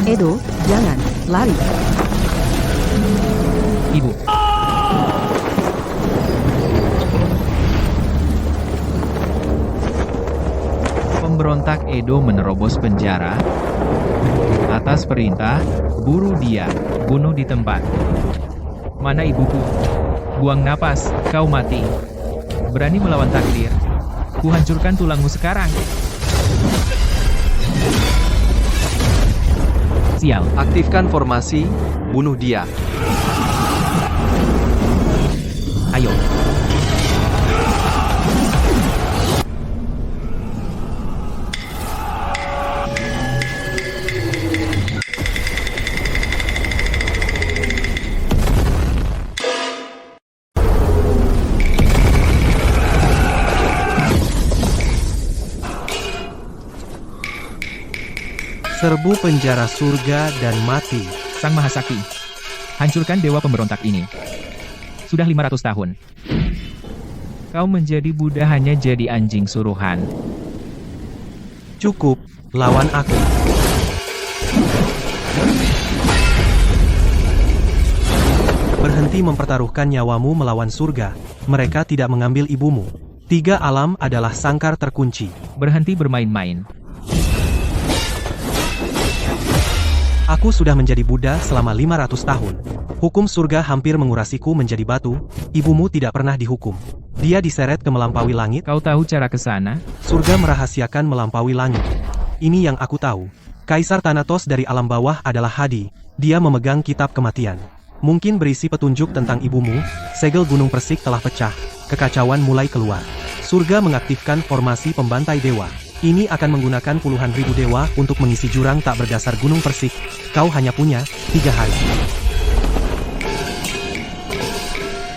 Edo, jangan, lari. Ibu. Pemberontak Edo menerobos penjara. Atas perintah, buru dia, bunuh di tempat. Mana ibuku? Buang napas, kau mati. Berani melawan takdir. Kuhancurkan tulangmu sekarang. Sial. Aktifkan formasi, bunuh dia. Ayo. Serbu penjara surga dan mati. Sang Mahasakti, hancurkan dewa pemberontak ini. Sudah 500 tahun. Kau menjadi Buddha hanya jadi anjing suruhan. Cukup, lawan aku. Berhenti mempertaruhkan nyawamu melawan surga. Mereka tidak mengambil ibumu. 3 alam adalah sangkar terkunci. Berhenti bermain-main. Aku sudah menjadi Buddha selama 500 tahun. Hukum surga hampir mengurasiku menjadi batu. Ibumu tidak pernah dihukum. Dia diseret ke melampaui langit. Kau tahu cara ke sana? Surga merahasiakan melampaui langit. Ini yang aku tahu. Kaisar Thanatos dari alam bawah adalah Hadi. Dia memegang kitab kematian. Mungkin berisi petunjuk tentang ibumu. Segel gunung Persik telah pecah. Kekacauan mulai keluar. Surga mengaktifkan formasi pembantai dewa. Ini akan menggunakan puluhan ribu dewa untuk mengisi jurang tak berdasar gunung Persik. Kau hanya punya 3 hari.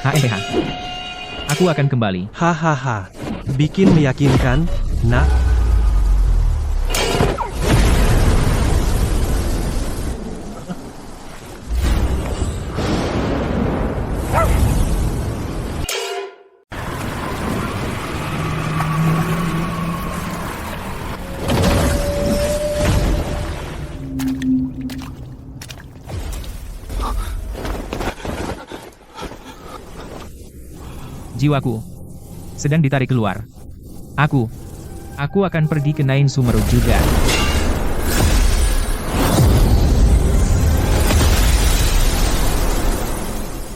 HMPH. Aku akan kembali. Hahaha. Bikin meyakinkan, nak. Jiwaku sedang ditarik keluar. Aku akan pergi ke Nain Sumeru juga.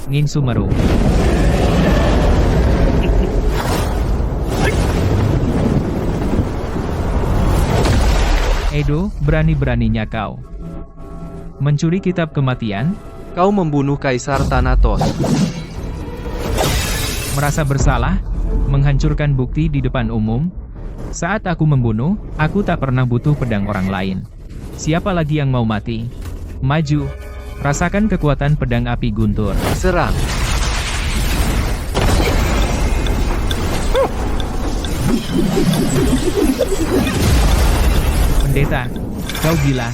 Nain Sumeru. Edo, berani-beraninya kau mencuri kitab kematian? Kau membunuh Kaisar Thanatos. Merasa bersalah? Menghancurkan bukti di depan umum? Saat aku membunuh, aku tak pernah butuh pedang orang lain. Siapa lagi yang mau mati? Maju. Rasakan kekuatan pedang api guntur. Serang. Pendeta, kau gila.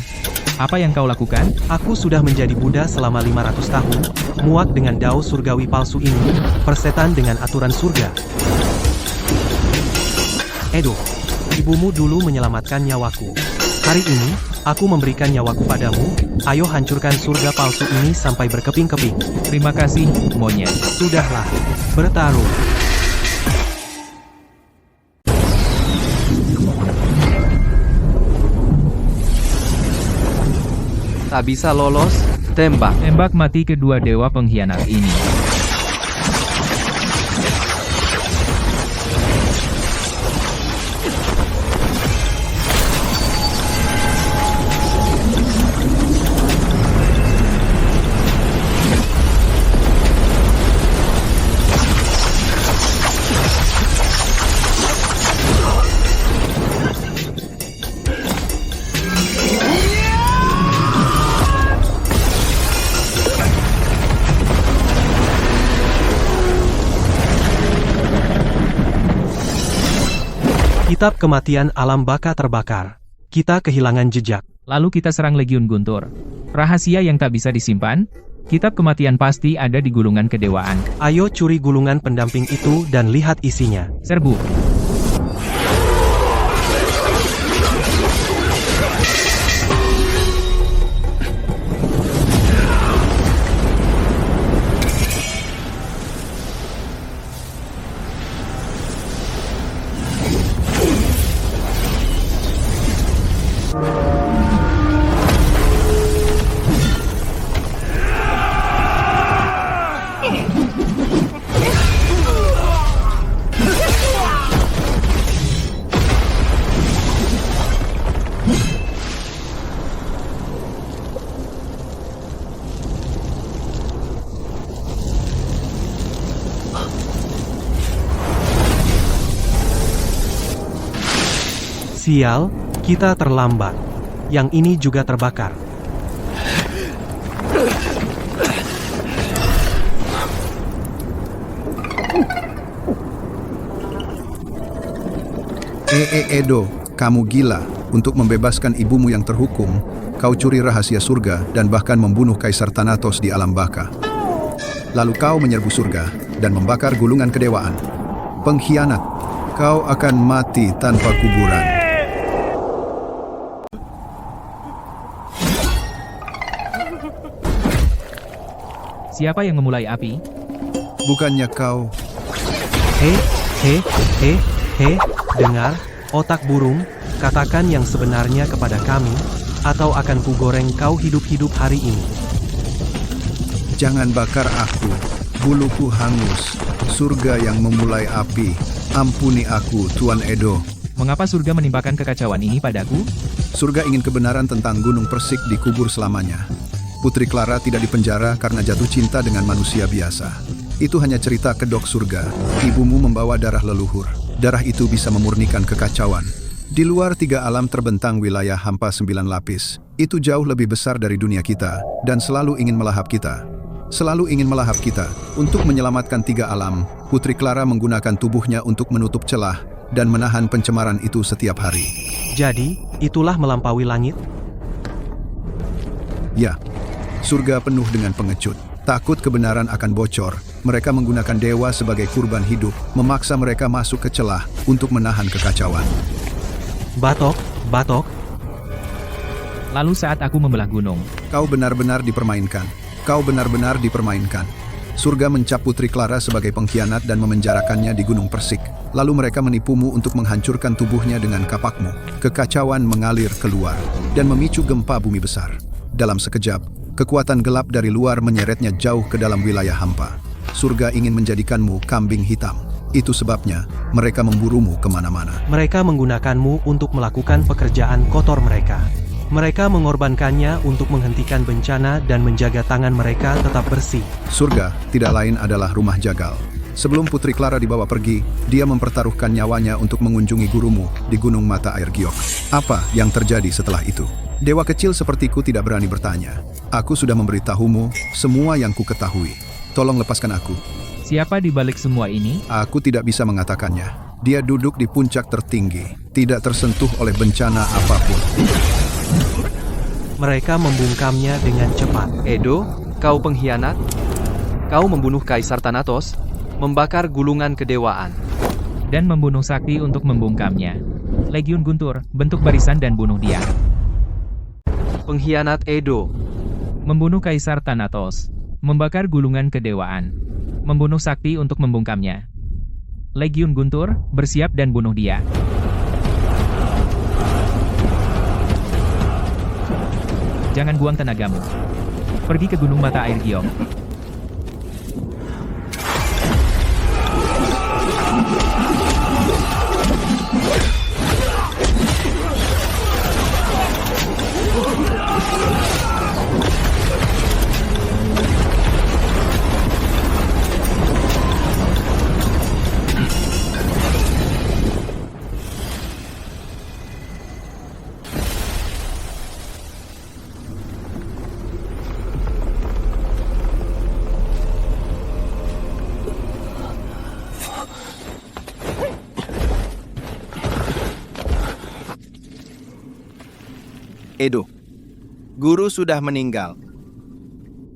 Apa yang kau lakukan? Aku sudah menjadi Buddha selama 500 tahun, muak dengan dao surgawi palsu ini, persetan dengan aturan surga. Edo, ibumu dulu menyelamatkan nyawaku. Hari ini, aku memberikan nyawaku padamu, ayo hancurkan surga palsu ini sampai berkeping-keping. Terima kasih, monyet. Sudahlah, bertaruh. Tak bisa lolos, tembak. Tembak mati kedua dewa pengkhianat ini. Kitab kematian alam baka terbakar. Kita kehilangan jejak. Lalu kita serang Legiun Guntur. Rahasia yang tak bisa disimpan? Kitab kematian pasti ada di gulungan kedewaan. Ayo curi gulungan pendamping itu dan lihat isinya. Serbu. Sial, kita terlambat. Yang ini juga terbakar. Edo, kamu gila. Untuk membebaskan ibumu yang terhukum, kau curi rahasia surga dan bahkan membunuh Kaisar Thanatos di alam baka. Lalu kau menyerbu surga dan membakar gulungan kedewaan. Pengkhianat, kau akan mati tanpa kuburan. Siapa yang memulai api? Bukannya kau... Dengar, otak burung, katakan yang sebenarnya kepada kami, atau akan kugoreng kau hidup-hidup hari ini. Jangan bakar aku, buluku hangus, surga yang memulai api. Ampuni aku, Tuan Edo. Mengapa surga menimpakan kekacauan ini padaku? Surga ingin kebenaran tentang Gunung Persik dikubur selamanya. Putri Clara tidak dipenjara karena jatuh cinta dengan manusia biasa. Itu hanya cerita kedok surga. Ibumu membawa darah leluhur. Darah itu bisa memurnikan kekacauan. Di luar 3 alam terbentang wilayah hampa 9 lapis. Itu jauh lebih besar dari dunia kita, dan selalu ingin melahap kita. Selalu ingin melahap kita. Untuk menyelamatkan 3 alam, Putri Clara menggunakan tubuhnya untuk menutup celah dan menahan pencemaran itu setiap hari. Jadi, itulah melampaui langit? Ya, surga penuh dengan pengecut. Takut kebenaran akan bocor, mereka menggunakan dewa sebagai kurban hidup, memaksa mereka masuk ke celah untuk menahan kekacauan. Batok. Lalu saat aku membelah gunung, Kau benar-benar dipermainkan. Kau benar-benar dipermainkan. Surga mencap Putri Clara sebagai pengkhianat dan memenjarakannya di Gunung Persik. Lalu mereka menipumu untuk menghancurkan tubuhnya dengan kapakmu. Kekacauan mengalir keluar dan memicu gempa bumi besar. Dalam sekejap, kekuatan gelap dari luar menyeretnya jauh ke dalam wilayah hampa. Surga ingin menjadikanmu kambing hitam. Itu sebabnya mereka memburumu kemana-mana. Mereka menggunakanmu untuk melakukan pekerjaan kotor mereka. Mereka mengorbankannya untuk menghentikan bencana dan menjaga tangan mereka tetap bersih. Surga tidak lain adalah rumah jagal. Sebelum Putri Clara dibawa pergi, dia mempertaruhkan nyawanya untuk mengunjungi gurumu di Gunung Mata Air Giok. Apa yang terjadi setelah itu? Dewa kecil sepertiku tidak berani bertanya. Aku sudah memberitahumu semua yang ku ketahui. Tolong lepaskan aku. siapa di balik semua ini? Aku tidak bisa mengatakannya. Dia duduk di puncak tertinggi, tidak tersentuh oleh bencana apapun. Mereka membungkamnya dengan cepat. Edo, kau pengkhianat? Kau membunuh Kaisar Thanatos, membakar gulungan kedewaan. Dan membunuh Sakti untuk membungkamnya. Legiun Guntur, bentuk barisan dan bunuh dia. Pengkhianat Edo. Membunuh Kaisar Thanatos. Membakar gulungan kedewaan. Membunuh Sakti untuk membungkamnya. Legiun Guntur, bersiap dan bunuh dia. Jangan buang tenagamu. Pergi ke Gunung Mata Air Giok. Edo, guru sudah meninggal,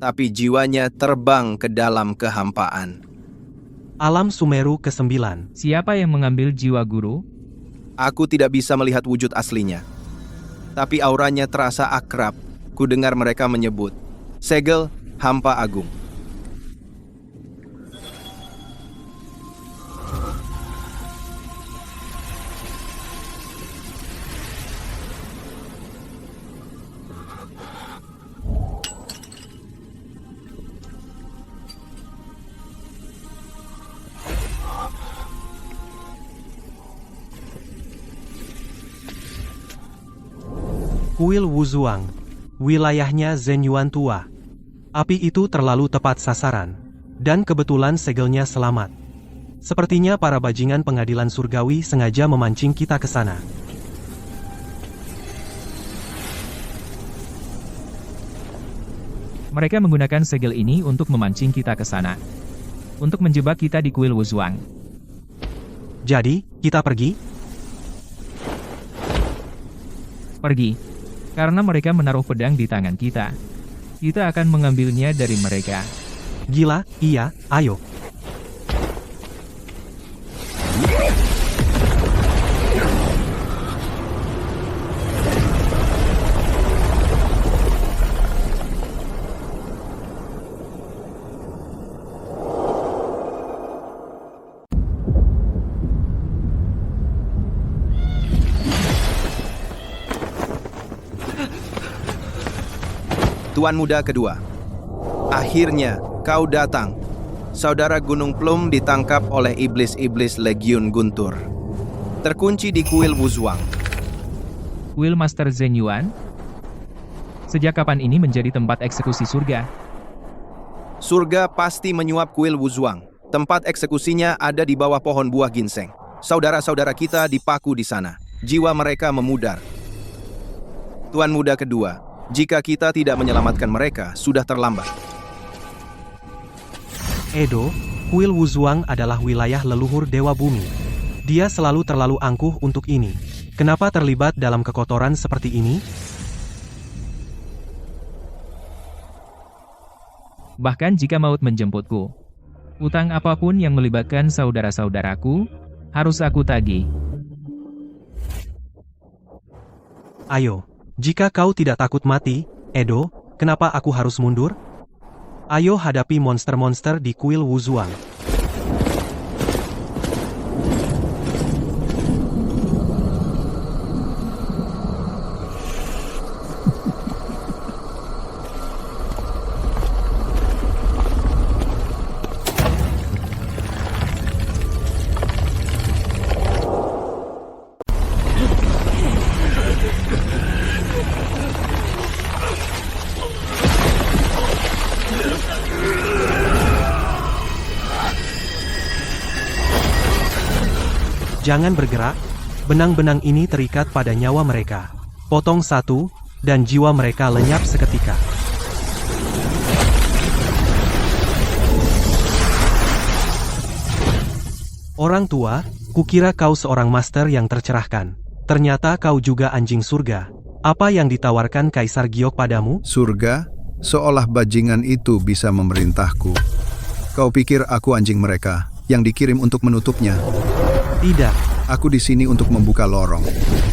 tapi jiwanya terbang ke dalam kehampaan. Alam Sumeru ke-9. Siapa yang mengambil jiwa guru? Aku tidak bisa melihat wujud aslinya, tapi auranya terasa akrab. Ku dengar mereka menyebut, Segel Hampa Agung. Kuil Wuzuang. Wilayahnya Zenyuan Tua. Api itu terlalu tepat sasaran. Dan kebetulan segelnya selamat. Sepertinya para bajingan pengadilan surgawi sengaja memancing kita ke sana. Mereka menggunakan segel ini untuk memancing kita ke sana. Untuk menjebak kita di kuil Wuzhuang. Jadi, kita pergi? Pergi. Karena mereka menaruh pedang di tangan kita. Kita akan mengambilnya dari mereka. Gila, iya, ayo. Tuan Muda kedua. Akhirnya, kau datang. Saudara Gunung Plum ditangkap oleh iblis-iblis Legiun Guntur. Terkunci di kuil Wuzhuang. Kuil Master Zhen Yuan? Sejak kapan ini menjadi tempat eksekusi surga? Surga pasti menyuap kuil Wuzhuang. Tempat eksekusinya ada di bawah pohon buah ginseng. Saudara-saudara kita dipaku di sana. Jiwa mereka memudar. Tuan Muda kedua, jika kita tidak menyelamatkan mereka, sudah terlambat. Edo, kuil Wuzhuang adalah wilayah leluhur Dewa Bumi. Dia selalu terlalu angkuh untuk ini. Kenapa terlibat dalam kekotoran seperti ini? Bahkan jika maut menjemputku, utang apapun yang melibatkan saudara-saudaraku, harus aku tagih. Ayo, jika kau tidak takut mati, Edo, kenapa aku harus mundur? Ayo hadapi monster-monster di kuil Wuzhuang. Jangan bergerak, benang-benang ini terikat pada nyawa mereka. Potong satu, dan jiwa mereka lenyap seketika. Orang tua, kukira kau seorang master yang tercerahkan. Ternyata kau juga anjing surga. Apa yang ditawarkan Kaisar Giok padamu? Surga, seolah bajingan itu bisa memerintahku. Kau pikir aku anjing mereka, yang dikirim untuk menutupnya? Tidak. Aku di sini untuk membuka lorong.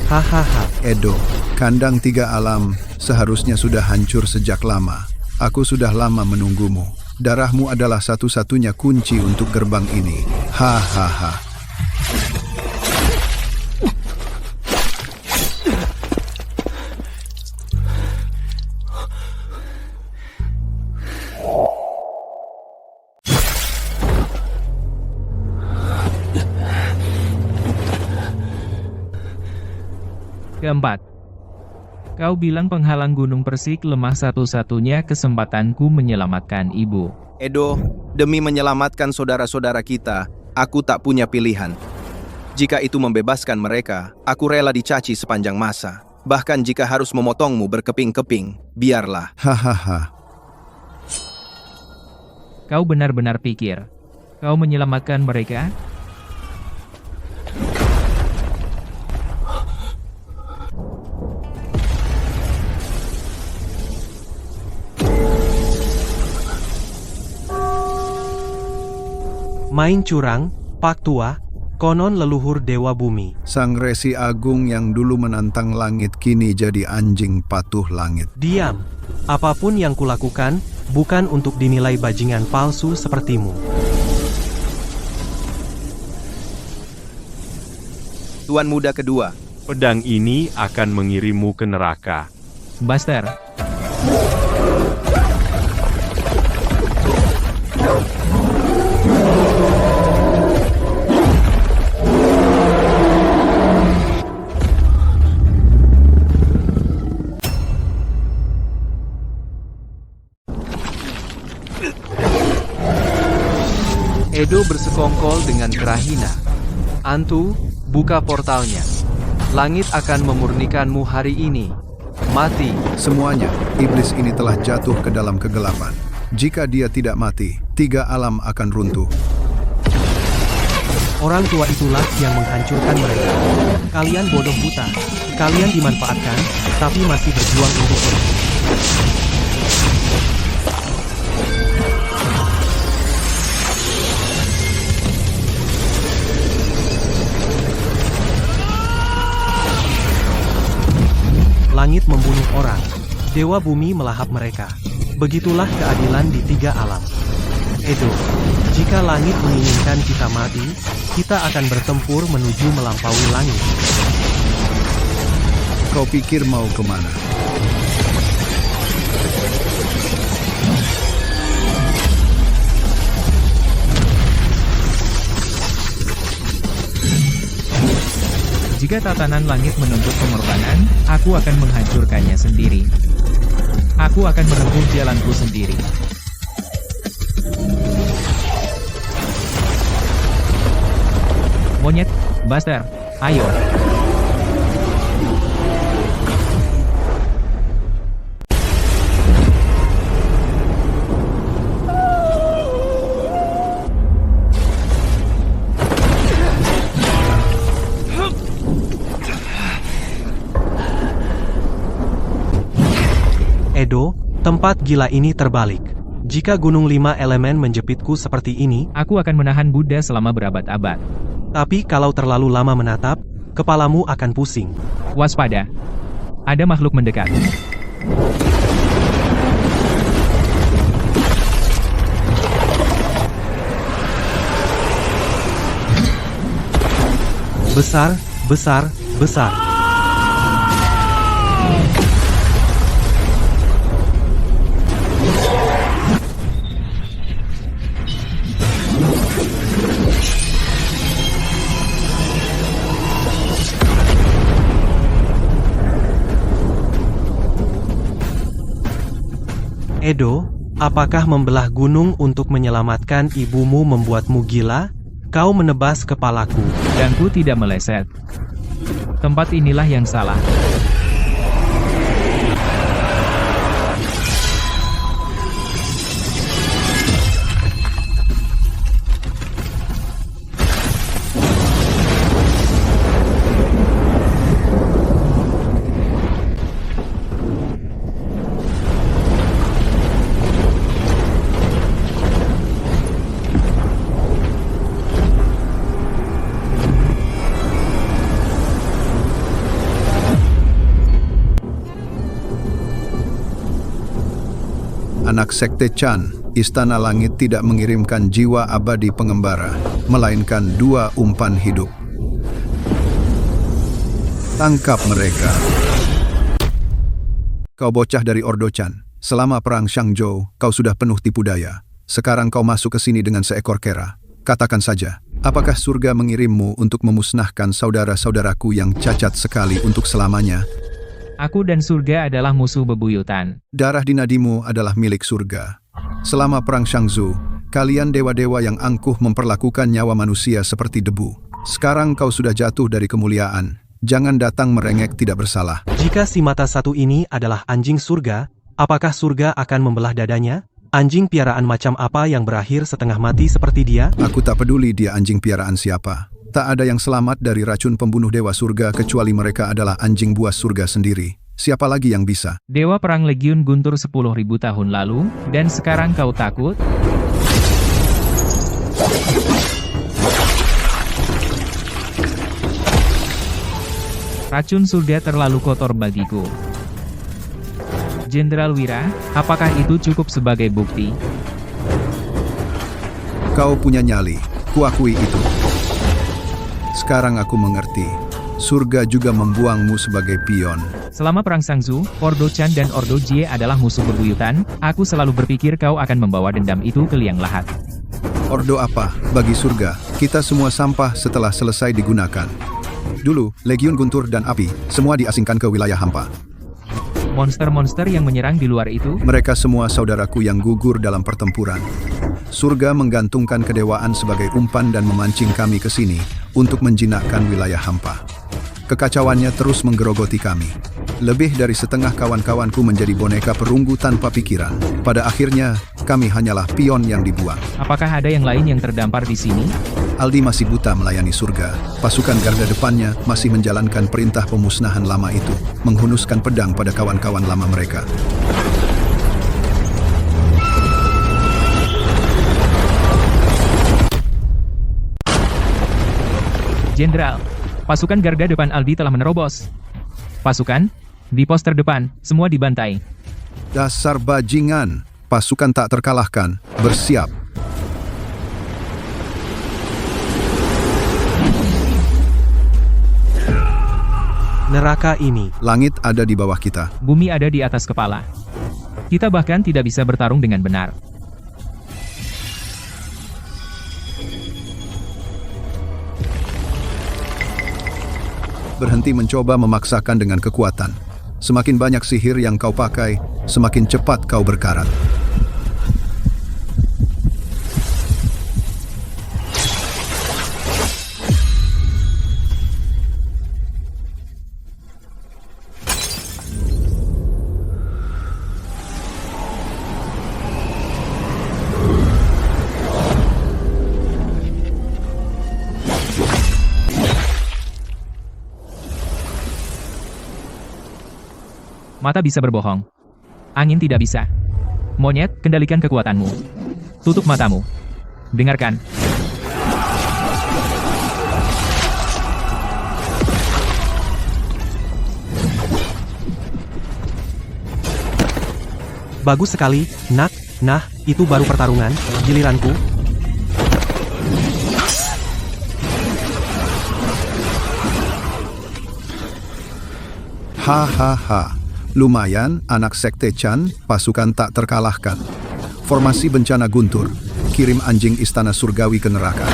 Hahaha. Edo, kandang tiga alam seharusnya sudah hancur sejak lama. Aku sudah lama menunggumu. Darahmu adalah satu-satunya kunci untuk gerbang ini. Hahaha. Keempat, kau bilang penghalang Gunung Persik lemah, satu-satunya kesempatanku menyelamatkan ibu. Edo, demi menyelamatkan saudara-saudara kita, aku tak punya pilihan. Jika itu membebaskan mereka, aku rela dicaci sepanjang masa. Bahkan jika harus memotongmu berkeping-keping, biarlah. Hahaha. Kau benar-benar pikir kau menyelamatkan mereka? Main curang, Pak Tua, konon leluhur Dewa Bumi. Sang Resi Agung yang dulu menantang langit kini jadi anjing patuh langit. Diam. Apapun yang kulakukan, bukan untuk dinilai bajingan palsu sepertimu. Tuan Muda kedua, Pedang ini akan mengirimmu ke neraka. Buster, Edo bersekongkol dengan Kerahina. Antu, buka portalnya. Langit akan memurnikanmu hari ini. Mati. Semuanya, iblis ini telah jatuh ke dalam kegelapan. Jika dia tidak mati, 3 alam akan runtuh. Orang tua itulah yang menghancurkan mereka. Kalian bodoh buta. Kalian dimanfaatkan, tapi masih berjuang untuk hidup. Langit membunuh orang. Dewa bumi melahap mereka. Begitulah keadilan di 3 alam. Edo, jika langit menginginkan kita mati, kita akan bertempur menuju melampaui langit. Kau pikir mau kemana? Jika tatanan langit menuntut pengorbanan, aku akan menghancurkannya sendiri. Aku akan menempuh jalanku sendiri. Monyet, Buster, ayo. Edo, tempat gila ini terbalik. Jika gunung 5 elemen menjepitku seperti ini, Aku akan menahan Buddha selama berabad-abad. tapi kalau terlalu lama menatap, kepalamu akan pusing. Waspada. Ada makhluk mendekat. Besar, besar, besar. Edo, apakah membelah gunung untuk menyelamatkan ibumu membuatmu gila? Kau menebas kepalaku. Pedangku tidak meleset. Tempat inilah yang salah. Anak Sekte Chan, Istana Langit tidak mengirimkan jiwa abadi pengembara, melainkan 2 umpan hidup. Tangkap mereka. Kau bocah dari Ordo Chan. Selama perang Shangzhou, kau sudah penuh tipu daya. Sekarang kau masuk ke sini dengan seekor kera. Katakan saja, apakah surga mengirimmu untuk memusnahkan saudara-saudaraku yang cacat sekali untuk selamanya? Aku dan surga adalah musuh bebuyutan. Darah di nadimu adalah milik surga. Selama perang Shangzhou, kalian dewa-dewa yang angkuh memperlakukan nyawa manusia seperti debu. Sekarang kau sudah jatuh dari kemuliaan. Jangan datang merengek tidak bersalah. Jika si mata satu ini adalah anjing surga, apakah surga akan membelah dadanya? Anjing piaraan macam apa yang berakhir setengah mati seperti dia? Aku tak peduli dia anjing piaraan siapa. Tak ada yang selamat dari racun pembunuh dewa surga kecuali mereka adalah anjing buas surga sendiri. Siapa lagi yang bisa? Dewa Perang Legiun guntur 10.000 tahun lalu, dan sekarang kau takut? Racun surga terlalu kotor bagiku. Jenderal Wira, apakah itu cukup sebagai bukti? Kau punya nyali, kuakui itu. Sekarang aku mengerti. Surga juga membuangmu sebagai pion. Selama Perang Shangzhou, Ordo Chan dan Ordo Jie adalah musuh bebuyutan. Aku selalu berpikir kau akan membawa dendam itu ke liang lahat. Ordo apa? Bagi surga, kita semua sampah setelah selesai digunakan. Dulu, Legiun Guntur dan Api, semua diasingkan ke wilayah hampa. Monster-monster yang menyerang di luar itu, Mereka semua saudaraku yang gugur dalam pertempuran. Surga menggantungkan kedewaan sebagai umpan dan memancing kami ke sini untuk menjinakkan wilayah hampa. Kekacauannya terus menggerogoti kami. Lebih dari setengah kawan-kawanku menjadi boneka perunggu tanpa pikiran. Pada akhirnya, kami hanyalah pion yang dibuang. Apakah ada yang lain yang terdampar di sini? Aldi masih buta melayani surga. Pasukan garda depannya masih menjalankan perintah pemusnahan lama itu, menghunuskan pedang pada kawan-kawan lama mereka. Jenderal, pasukan garda depan Aldi telah menerobos. Pasukan, di pos terdepan, semua dibantai. Dasar bajingan, pasukan tak terkalahkan, bersiap. Neraka ini. Langit ada di bawah kita. Bumi ada di atas kepala. Kita bahkan tidak bisa bertarung dengan benar. Berhenti mencoba memaksakan dengan kekuatan. Semakin banyak sihir yang kau pakai, semakin cepat kau berkarat. Mata bisa berbohong. Angin tidak bisa. Monyet, kendalikan kekuatanmu. Tutup matamu. Dengarkan. Bagus sekali, nak. Nah, itu baru pertarungan. Giliranku. Hahaha. Lumayan, anak Sekte Chan, pasukan tak terkalahkan. Formasi bencana guntur, kirim anjing istana surgawi ke neraka.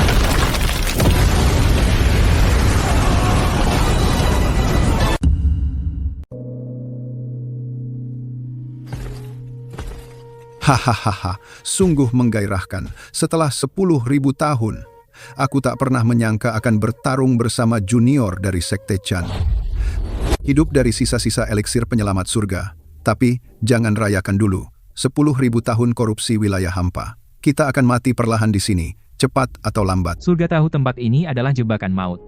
Hahaha, sungguh menggairahkan. Setelah 10.000 tahun, aku tak pernah menyangka akan bertarung bersama junior dari Sekte Chan. Hidup dari sisa-sisa eliksir penyelamat surga. Tapi, jangan rayakan dulu. 10.000 tahun korupsi wilayah hampa. Kita akan mati perlahan di sini, cepat atau lambat. Surga tahu tempat ini adalah jebakan maut.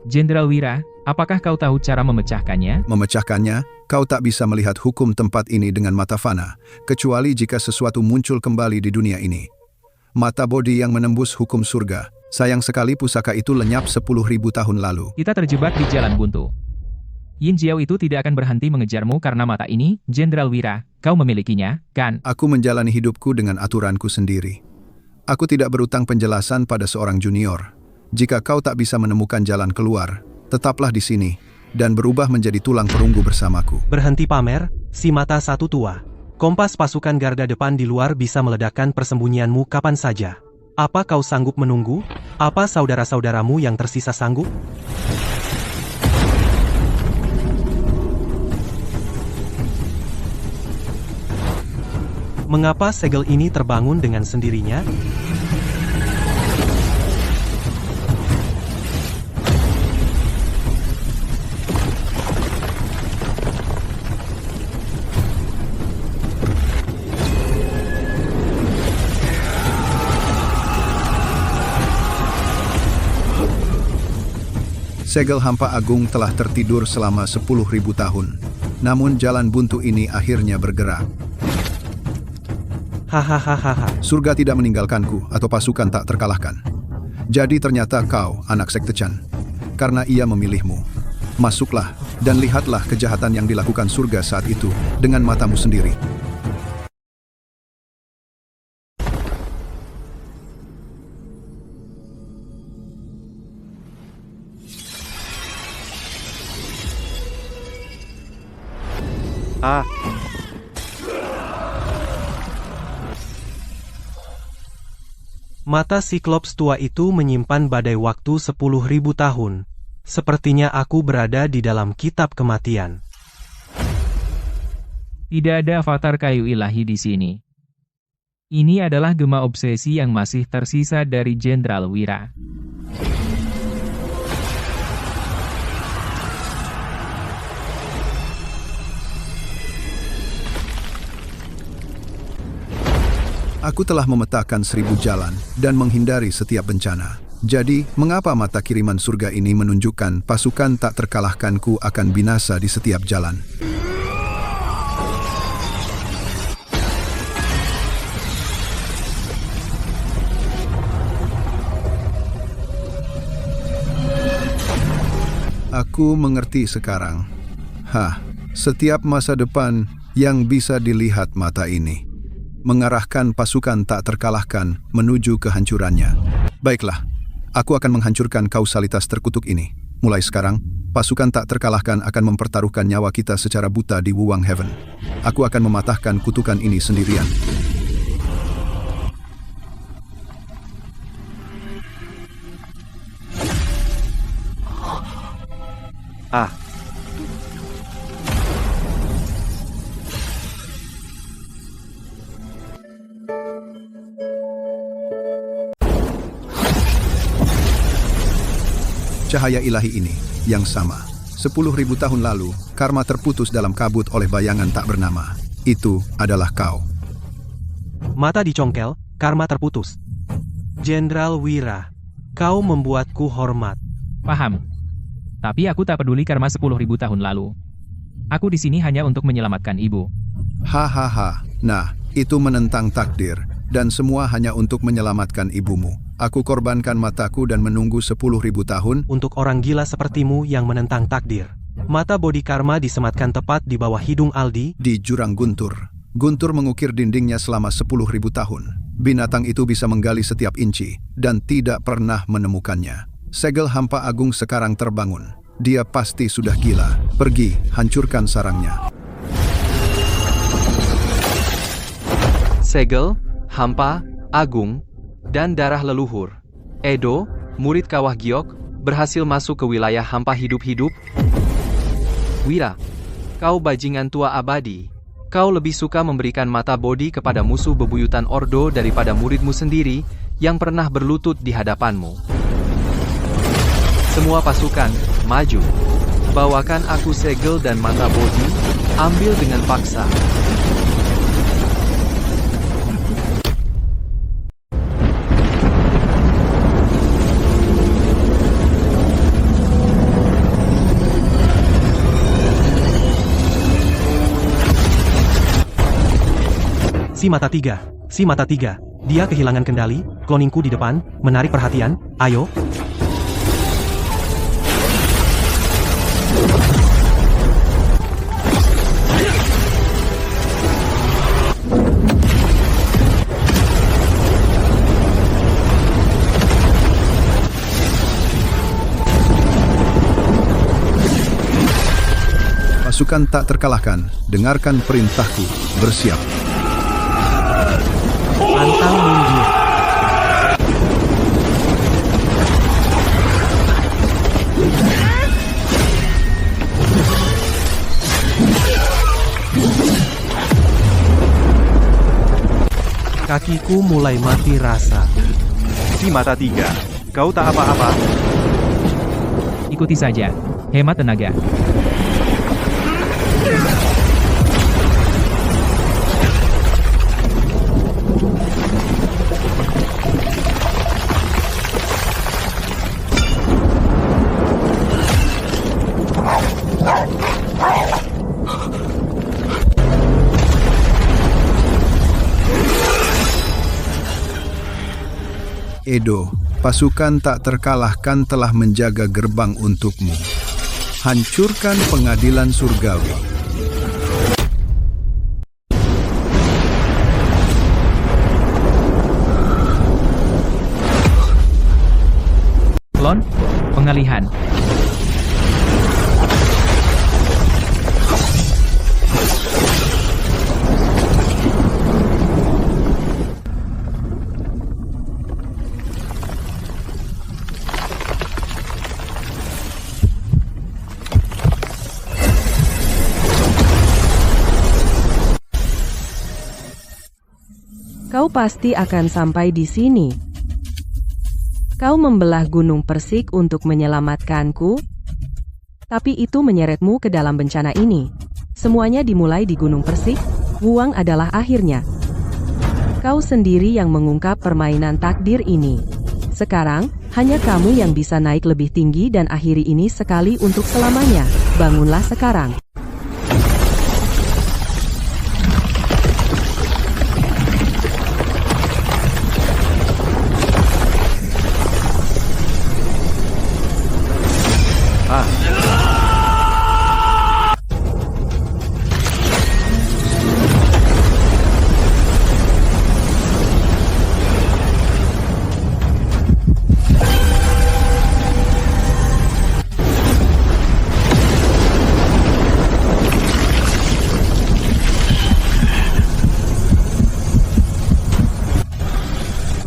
Jenderal Wira, apakah kau tahu cara memecahkannya? Memecahkannya, kau tak bisa melihat hukum tempat ini dengan mata fana, kecuali jika sesuatu muncul kembali di dunia ini. Mata bodi yang menembus hukum surga. Sayang sekali pusaka itu lenyap 10.000 tahun lalu. Kita terjebak di jalan buntu. Yin Jiao itu tidak akan berhenti mengejarmu karena mata ini, Jenderal Wira. Kau memilikinya, kan? Aku menjalani hidupku dengan aturanku sendiri. Aku tidak berutang penjelasan pada seorang junior. Jika kau tak bisa menemukan jalan keluar, tetaplah di sini, dan berubah menjadi tulang perunggu bersamaku. Berhenti pamer, si mata satu tua. Kompas pasukan garda depan di luar bisa meledakkan persembunyianmu kapan saja. Apa kau sanggup menunggu? Apa saudara-saudaramu yang tersisa sanggup? Mengapa segel ini terbangun dengan sendirinya? Segel hampa agung telah tertidur selama 10.000 tahun. Namun jalan buntu ini akhirnya bergerak. Hahaha. Surga tidak meninggalkanku atau pasukan tak terkalahkan. Jadi ternyata kau, anak Sekte Chan. Karena ia memilihmu. Masuklah dan lihatlah kejahatan yang dilakukan surga saat itu dengan matamu sendiri. Mata Siklops tua itu menyimpan badai waktu 10.000 tahun. Sepertinya aku berada di dalam kitab kematian. Tidak ada avatar kayu ilahi di sini. Ini adalah gema obsesi yang masih tersisa dari Jenderal Wira. Aku telah memetakan 1000 jalan dan menghindari setiap bencana. Jadi, mengapa mata kiriman surga ini menunjukkan pasukan tak terkalahkanku akan binasa di setiap jalan? Aku mengerti sekarang. Setiap masa depan yang bisa dilihat mata ini mengarahkan pasukan tak terkalahkan menuju kehancurannya. Baiklah, aku akan menghancurkan kausalitas terkutuk ini. Mulai sekarang, pasukan tak terkalahkan akan mempertaruhkan nyawa kita secara buta di Wuwang Heaven. Aku akan mematahkan kutukan ini sendirian. Cahaya ilahi ini, yang sama. 10.000 tahun lalu, karma terputus dalam kabut oleh bayangan tak bernama. Itu adalah kau. Mata dicongkel, karma terputus. Jenderal Wira, kau membuatku hormat. Paham. Tapi aku tak peduli karma 10.000 tahun lalu. Aku di sini hanya untuk menyelamatkan ibu. Hahaha. Nah, itu menentang takdir. Dan semua hanya untuk menyelamatkan ibumu. Aku korbankan mataku dan menunggu 10.000 tahun Untuk orang gila sepertimu yang menentang takdir. Mata bodi karma disematkan tepat di bawah hidung Aldi. di jurang Guntur. Guntur mengukir dindingnya selama 10.000 tahun. Binatang itu bisa menggali setiap inci dan tidak pernah menemukannya. Segel hampa agung sekarang terbangun. Dia pasti sudah gila. Pergi, hancurkan sarangnya. Segel, hampa, agung, dan darah leluhur. Edo, murid Kawah Giok, berhasil masuk ke wilayah hampa hidup-hidup. Wira, kau bajingan tua abadi. Kau lebih suka memberikan mata bodi kepada musuh bebuyutan Ordo daripada muridmu sendiri yang pernah berlutut di hadapanmu. Semua pasukan, maju. Bawakan aku segel dan mata bodi, ambil dengan paksa. Si mata tiga. Dia kehilangan kendali, kloningku di depan, menarik perhatian, ayo. Pasukan tak terkalahkan, dengarkan perintahku, bersiap. Pantang mundur. Kakiku mulai mati rasa. Si mata tiga, kau tak apa-apa. Ikuti saja. Hemat tenaga. Edo, pasukan tak terkalahkan telah menjaga gerbang untukmu. Hancurkan pengadilan surgawi. Klon, pengalihan. Kau pasti akan sampai di sini. Kau membelah Gunung Persik untuk menyelamatkanku, tapi itu menyeretmu ke dalam bencana ini. Semuanya dimulai di Gunung Persik, Wuwang adalah akhirnya. Kau sendiri yang mengungkap permainan takdir ini. Sekarang, hanya kamu yang bisa naik lebih tinggi dan akhiri ini sekali untuk selamanya. Bangunlah sekarang.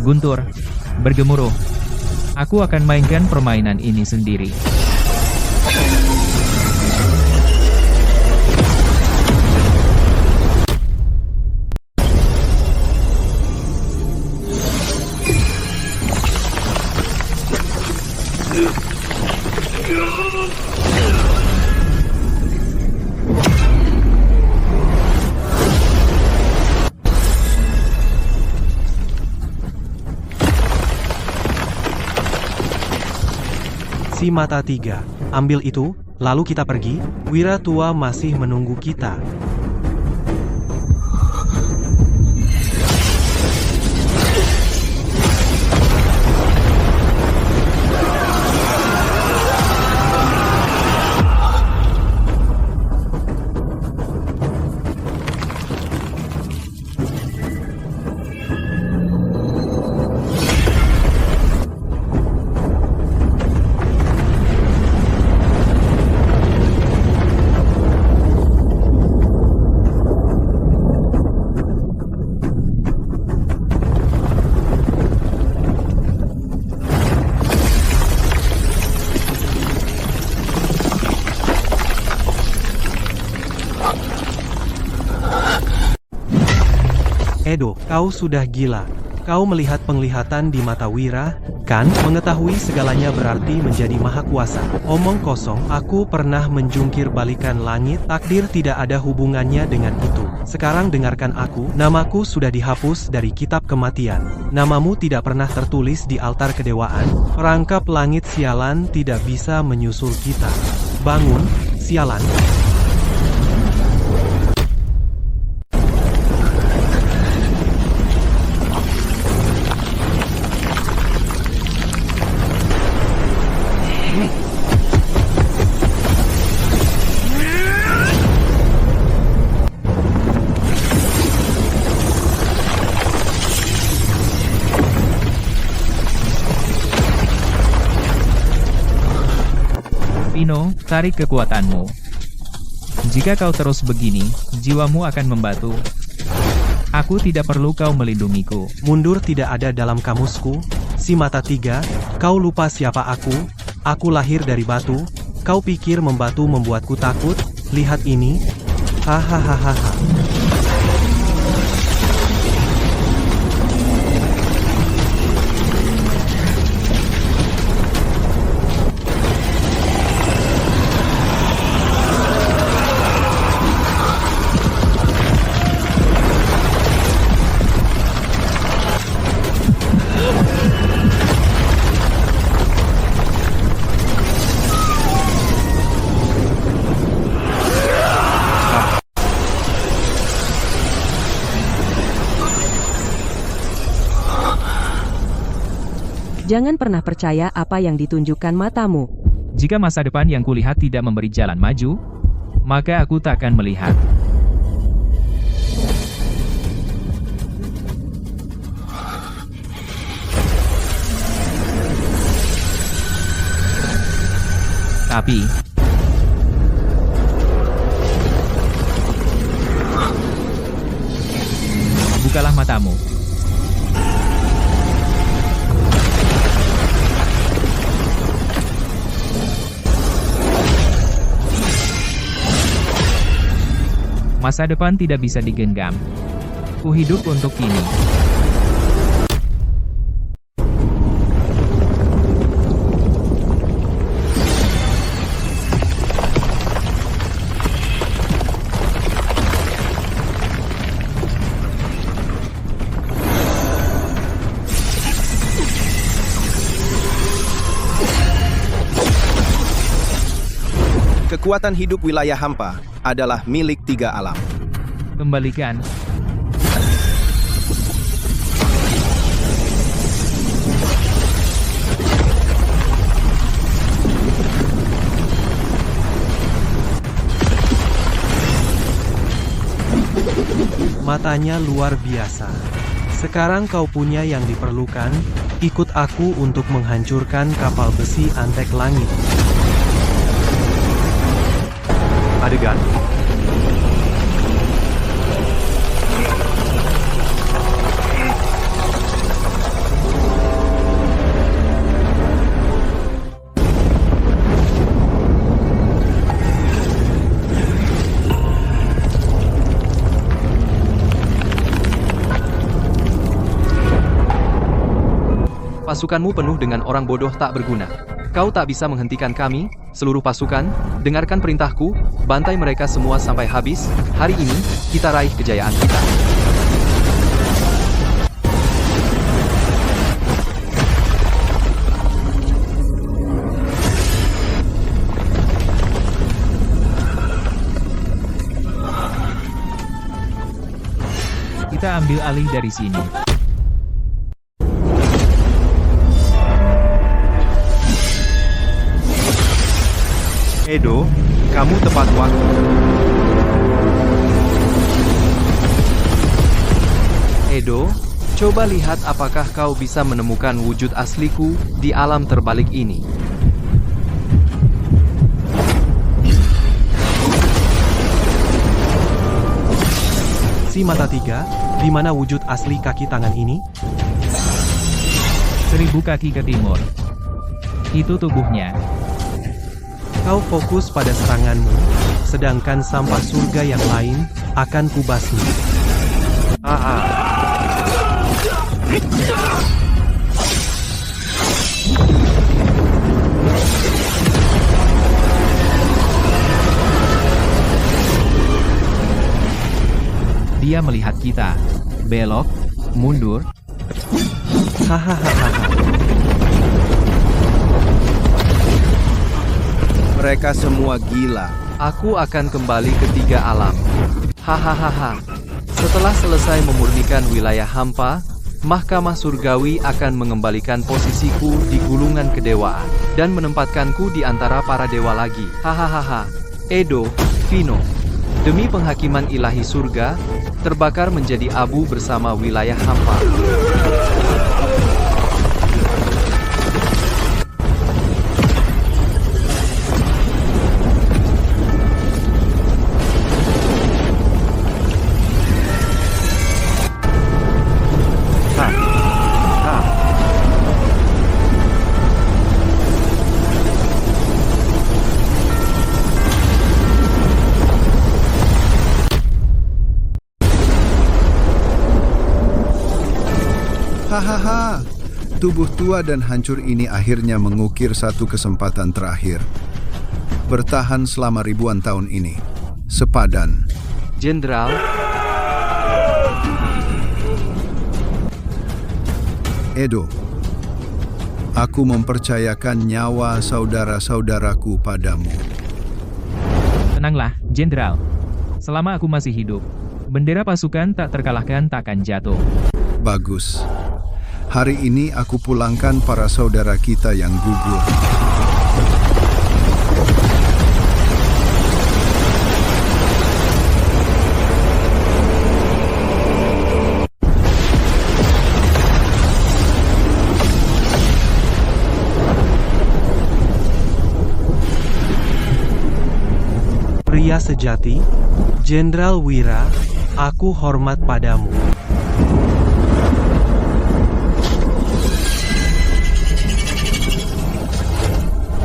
Guntur, bergemuruh. Aku akan mainkan permainan ini sendiri. Si mata tiga, ambil itu, lalu kita pergi. Wira tua masih menunggu kita. Edo, kau sudah gila. Kau melihat penglihatan di mata Wira, kan? Mengetahui segalanya berarti menjadi maha kuasa. Omong kosong, aku pernah menjungkir balikan langit, takdir tidak ada hubungannya dengan itu. Sekarang dengarkan aku, namaku sudah dihapus dari kitab kematian. Namamu tidak pernah tertulis di altar kedewaan, perangkap langit sialan tidak bisa menyusul kita. Bangun, sialan. Pino, tarik kekuatanmu. Jika kau terus begini, jiwamu akan membatu. Aku tidak perlu kau melindungiku. Mundur tidak ada dalam kamusku. Si mata tiga, kau lupa siapa aku? Aku lahir dari batu. Kau pikir membatu membuatku takut? Lihat ini. Hahaha. Jangan pernah percaya apa yang ditunjukkan matamu. Jika masa depan yang kulihat tidak memberi jalan maju, maka aku tak akan melihat. Tapi, bukalah matamu. Masa depan tidak bisa digenggam. Ku hidup untuk kini. Kekuatan hidup wilayah hampa adalah milik 3 alam. Kembalikan. Matanya luar biasa. Sekarang kau punya yang diperlukan, ikut aku untuk menghancurkan kapal besi antek langit. Adegan. Pasukanmu penuh dengan orang bodoh tak berguna. Kau tak bisa menghentikan kami, seluruh pasukan. Dengarkan perintahku, bantai mereka semua sampai habis. Hari ini, kita raih kejayaan kita. Kita ambil alih dari sini. Edo, kamu tepat waktu. Edo, coba lihat apakah kau bisa menemukan wujud asliku di alam terbalik ini. Si mata tiga, di mana wujud asli kaki tangan ini? 1000 kaki ke timur. Itu tubuhnya. Kau fokus pada seranganmu, sedangkan sampah surga yang lain akan kubasmi. Dia melihat kita. Belok, mundur. Hahaha. Mereka semua gila. Aku akan kembali ke 3 alam. Hahaha. Setelah selesai memurnikan wilayah hampa, Mahkamah Surgawi akan mengembalikan posisiku di gulungan kedewaan dan menempatkanku di antara para dewa lagi. Hahaha. Edo, Vino, demi penghakiman ilahi surga, terbakar menjadi abu bersama wilayah hampa. Hahaha, tubuh tua dan hancur ini akhirnya mengukir satu kesempatan terakhir. Bertahan selama ribuan tahun ini. Sepadan. Jenderal, Edo, aku mempercayakan nyawa saudara-saudaraku padamu. Tenanglah, Jenderal. Selama aku masih hidup, bendera pasukan tak terkalahkan takkan jatuh. Bagus. Hari ini aku pulangkan para saudara kita yang gugur. Pria sejati, Jenderal Wira, aku hormat padamu.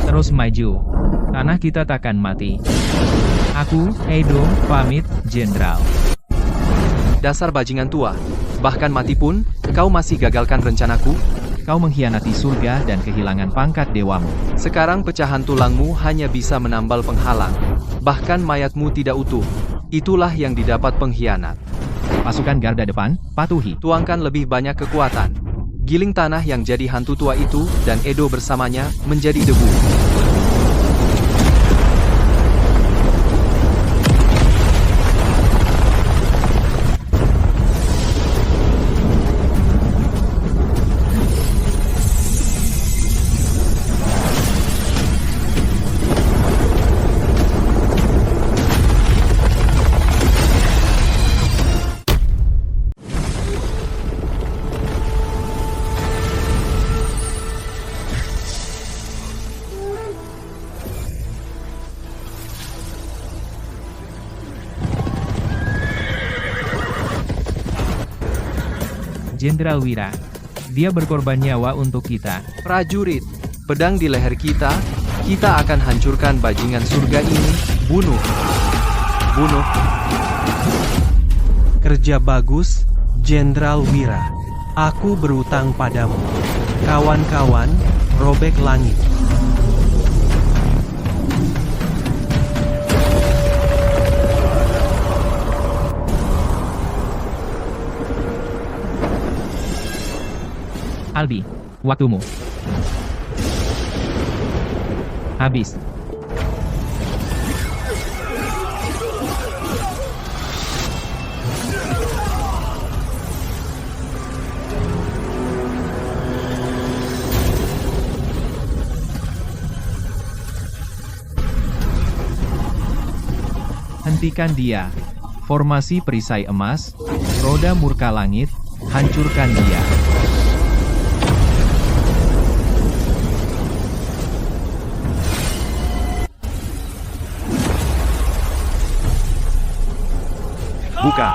Terus maju. Tanah kita takkan mati. Aku, Edo, pamit, Jenderal. dasar bajingan tua. Bahkan mati pun, kau masih gagalkan rencanaku. Kau mengkhianati surga dan kehilangan pangkat dewamu. Sekarang pecahan tulangmu hanya bisa menambal penghalang. Bahkan mayatmu tidak utuh. Itulah yang didapat pengkhianat. Pasukan garda depan, patuhi. Tuangkan lebih banyak kekuatan. Giling tanah yang jadi hantu tua itu, dan Edo bersamanya, menjadi debu. Jenderal Wira. Dia berkorban nyawa untuk kita. Prajurit, pedang di leher kita akan hancurkan bajingan surga ini. Bunuh. Bunuh. Kerja bagus, Jenderal Wira. Aku berutang padamu. Kawan-kawan, robek langit. Albi, waktumu habis. Hentikan dia. Formasi perisai emas, roda murka langit, hancurkan dia. Buka.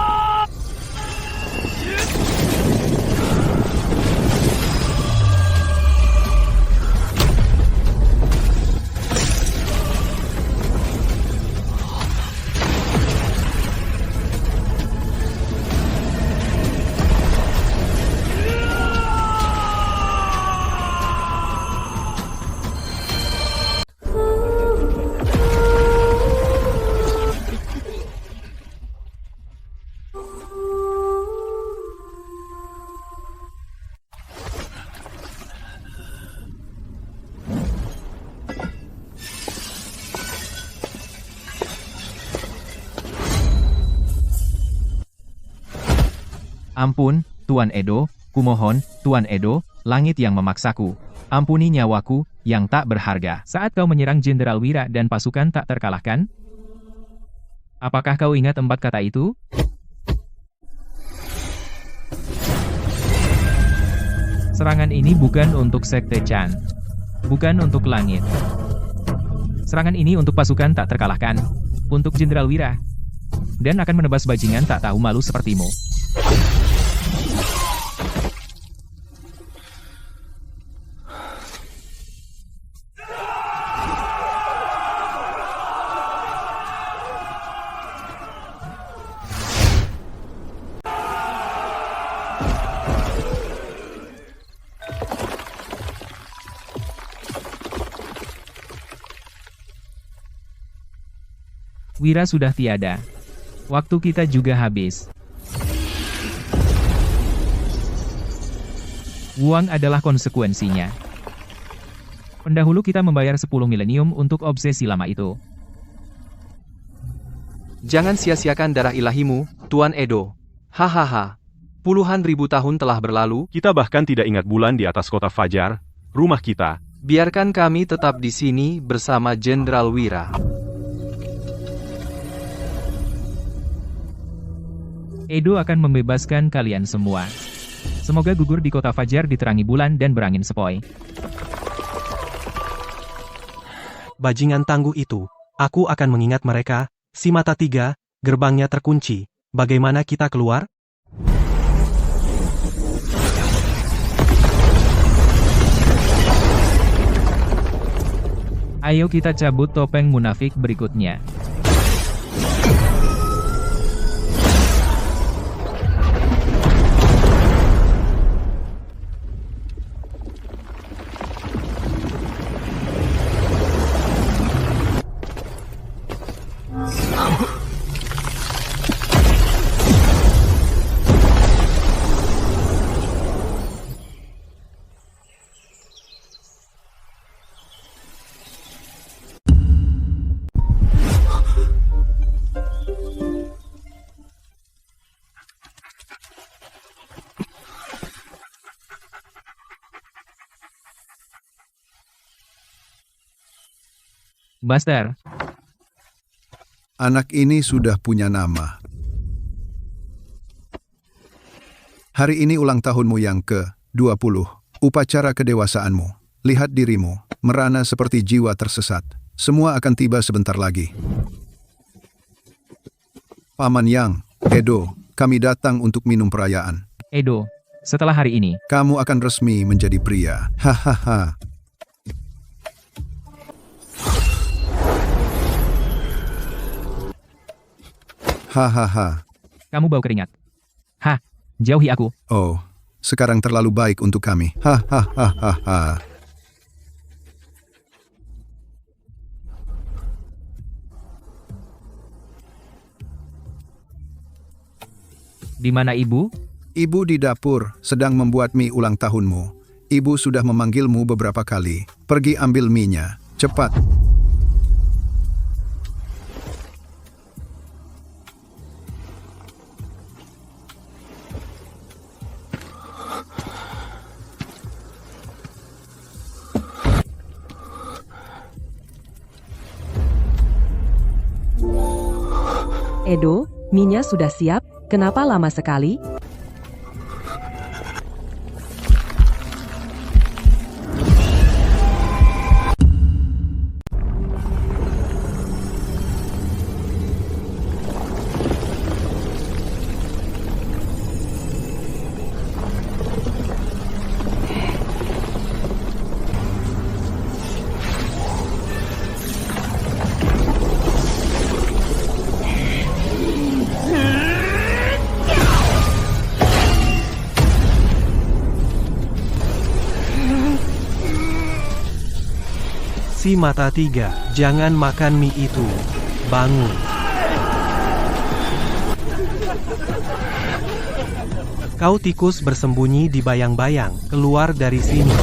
Ampun, Tuan Edo, kumohon, Tuan Edo, langit yang memaksaku. Ampuni nyawaku, yang tak berharga. Saat kau menyerang Jenderal Wira dan pasukan tak terkalahkan? Apakah kau ingat 4 kata itu? Serangan ini bukan untuk Sekte Chan. Bukan untuk langit. Serangan ini untuk pasukan tak terkalahkan. Untuk Jenderal Wira. Dan akan menebas bajingan tak tahu malu sepertimu. Wira sudah tiada. Waktu kita juga habis. Uang adalah konsekuensinya. Pendahulu kita membayar 10 milenium untuk obsesi lama itu. Jangan sia-siakan darah ilahimu, Tuan Edo. Hahaha. Puluhan ribu tahun telah berlalu. Kita bahkan tidak ingat bulan di atas kota Fajar, rumah kita. Biarkan kami tetap di sini bersama Jenderal Wira. Edo akan membebaskan kalian semua. Semoga gugur di kota Fajar diterangi bulan dan berangin sepoi. Bajingan tangguh itu. Aku akan mengingat mereka. Si mata 3, gerbangnya terkunci. Bagaimana kita keluar? Ayo kita cabut topeng munafik berikutnya. Buster, Anak ini sudah punya nama. Hari ini ulang tahunmu yang ke-20. Upacara kedewasaanmu. Lihat dirimu, merana seperti jiwa tersesat. Semua akan tiba sebentar lagi. Paman Yang, Edo, kami datang untuk minum perayaan. Edo, Setelah hari ini, Kamu akan resmi menjadi pria. Hahaha. Hahaha. kamu bau keringat. Hah, jauhi aku. Oh, sekarang terlalu baik untuk kami. Hahaha. Di mana ibu? Ibu di dapur sedang membuat mie ulang tahunmu. Ibu sudah memanggilmu beberapa kali. Pergi ambil mie-nya. Cepat. Edo, mie-nya sudah siap, kenapa lama sekali? Si mata tiga, jangan makan mie itu. Bangun. Kau tikus bersembunyi di bayang-bayang, keluar dari sini.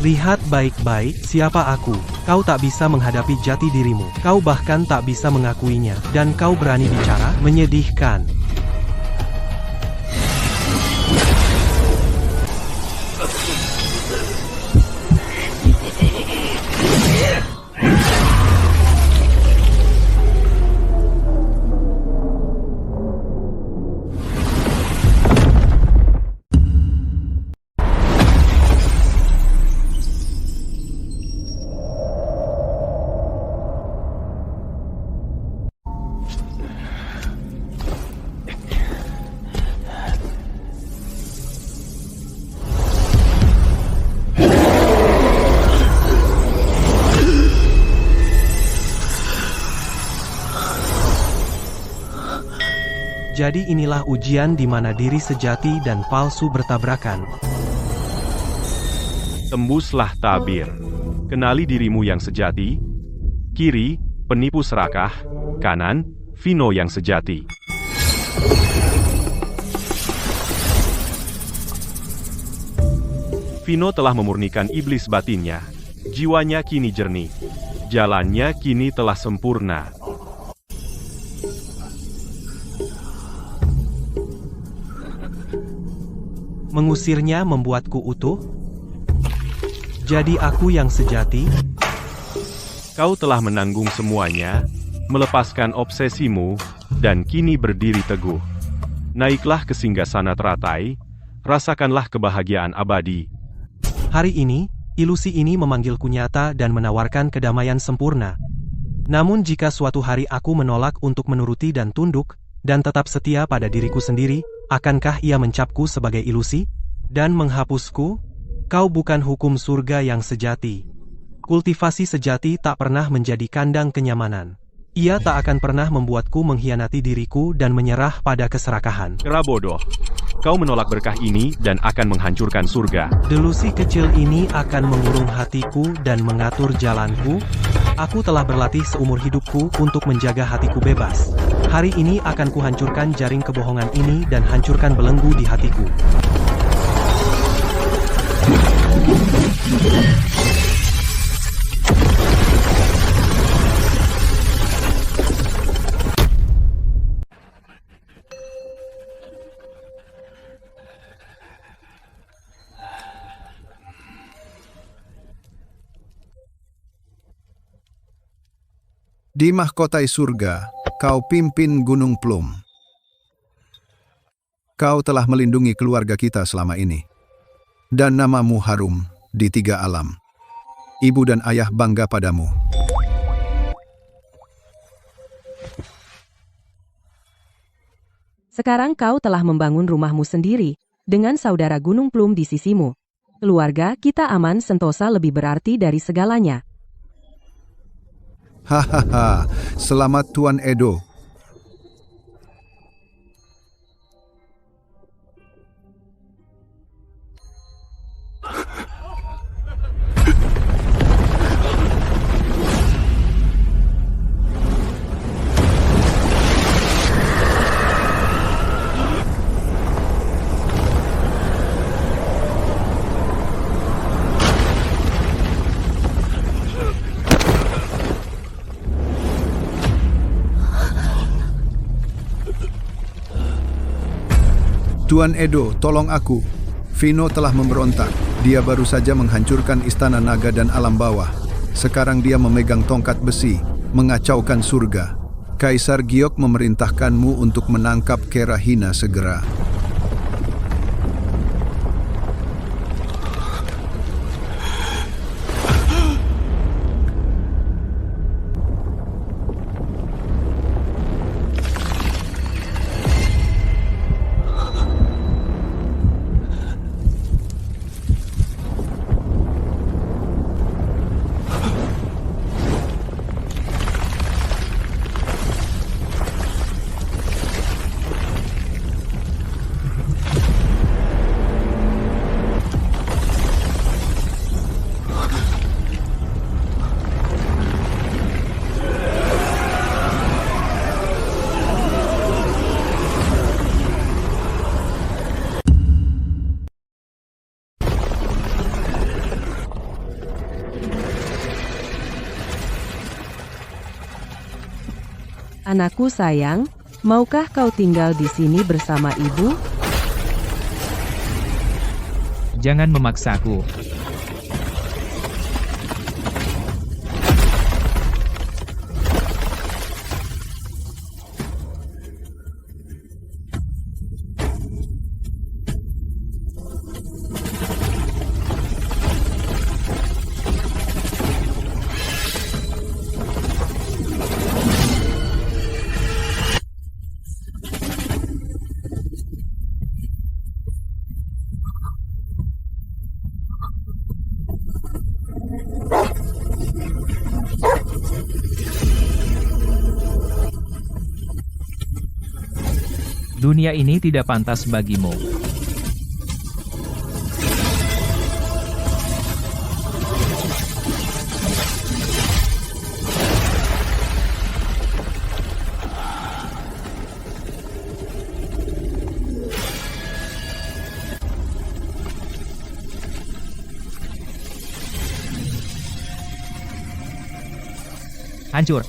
Lihat baik-baik siapa aku. Kau tak bisa menghadapi jati dirimu. Kau bahkan tak bisa mengakuinya. Dan kau berani bicara? Menyedihkan. Jadi inilah ujian di mana diri sejati dan palsu bertabrakan. Tembuslah tabir. Kenali dirimu yang sejati. Kiri, penipu serakah. Kanan, Vino yang sejati. Vino telah memurnikan iblis batinnya. Jiwanya kini jernih. Jalannya kini telah sempurna. Mengusirnya membuatku utuh. Jadi aku yang sejati. Kau telah menanggung semuanya, melepaskan obsesimu, dan kini berdiri teguh. Naiklah ke singgasana teratai, rasakanlah kebahagiaan abadi. Hari ini, ilusi ini memanggilku nyata dan menawarkan kedamaian sempurna. Namun jika suatu hari aku menolak untuk menuruti dan tunduk, dan tetap setia pada diriku sendiri, akankah ia mencapku sebagai ilusi? Dan menghapusku? Kau bukan hukum surga yang sejati. Kultivasi sejati tak pernah menjadi kandang kenyamanan. Ia tak akan pernah membuatku mengkhianati diriku dan menyerah pada keserakahan. Kera bodoh. Kau menolak berkah ini dan akan menghancurkan surga. Delusi kecil ini akan mengurung hatiku dan mengatur jalanku. Aku telah berlatih seumur hidupku untuk menjaga hatiku bebas. Hari ini akan kuhancurkan jaring kebohongan ini dan hancurkan belenggu di hatiku. Di mahkotai surga, kau pimpin Gunung Plum. Kau telah melindungi keluarga kita selama ini. Dan namamu harum di 3 alam. Ibu dan ayah bangga padamu. Sekarang kau telah membangun rumahmu sendiri, dengan saudara Gunung Plum di sisimu. Keluarga kita aman sentosa lebih berarti dari segalanya. Hahaha, selamat Tuan Edo. Tuan Edo, tolong aku. Vino telah memberontak. Dia baru saja menghancurkan istana naga dan alam bawah. Sekarang dia memegang tongkat besi, mengacaukan surga. Kaisar Giok memerintahkanmu untuk menangkap Kera Hina segera. Anakku sayang, maukah kau tinggal di sini bersama ibu? Jangan memaksaku. Dunia ini tidak pantas bagimu. Hancur.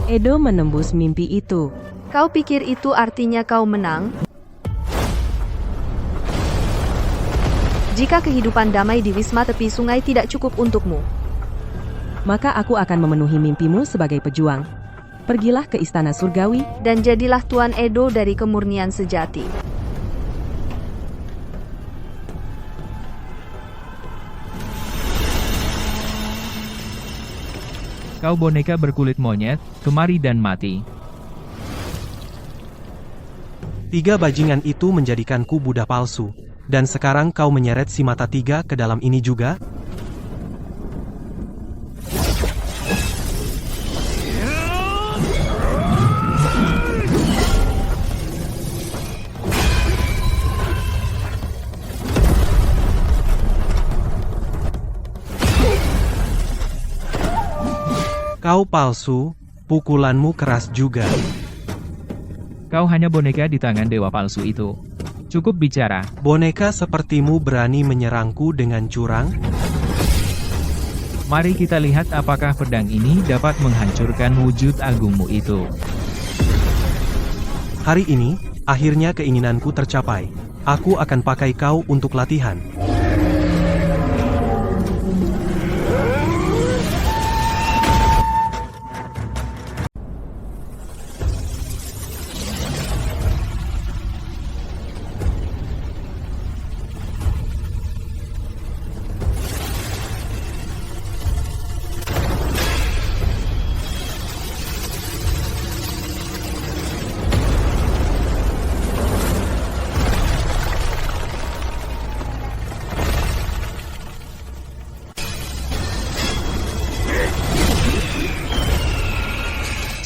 Edo menembus mimpi itu. Kau pikir itu artinya kau menang? Jika kehidupan damai di wisma tepi sungai tidak cukup untukmu, Maka aku akan memenuhi mimpimu sebagai pejuang. Pergilah ke istana surgawi. dan jadilah Tuan Edo dari kemurnian sejati. Kau boneka berkulit monyet, kemari dan mati. 3 bajingan itu menjadikanku Buddha palsu. Dan sekarang kau menyeret si mata 3 ke dalam ini juga? Kau palsu, pukulanmu keras juga. Kau hanya boneka di tangan dewa palsu itu. Cukup bicara. Boneka sepertimu berani menyerangku dengan curang? Mari kita lihat apakah pedang ini dapat menghancurkan wujud agungmu itu. Hari ini, akhirnya keinginanku tercapai. Aku akan pakai kau untuk latihan.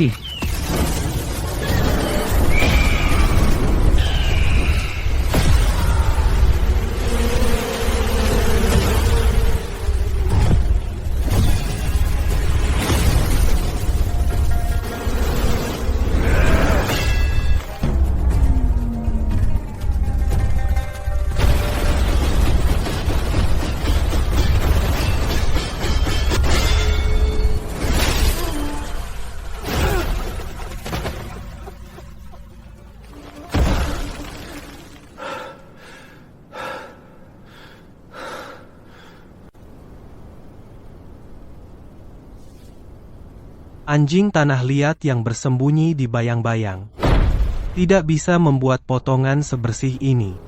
Cih. Anjing tanah liat yang bersembunyi di bayang-bayang. Tidak bisa membuat potongan sebersih ini.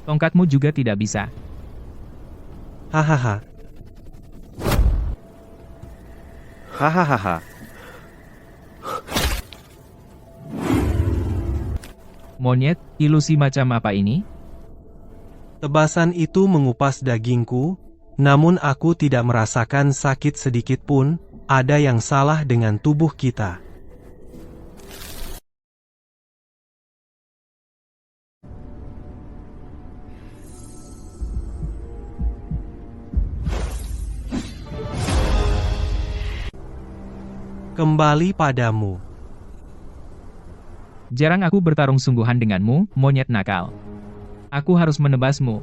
Tongkatmu juga tidak bisa. Hahaha. Hahaha. Monyet, ilusi macam apa ini? Tebasan itu mengupas dagingku, namun aku tidak merasakan sakit sedikit pun. Ada yang salah dengan tubuh kita. Kembali padamu. Jarang aku bertarung sungguhan denganmu, monyet nakal. Aku harus menebasmu.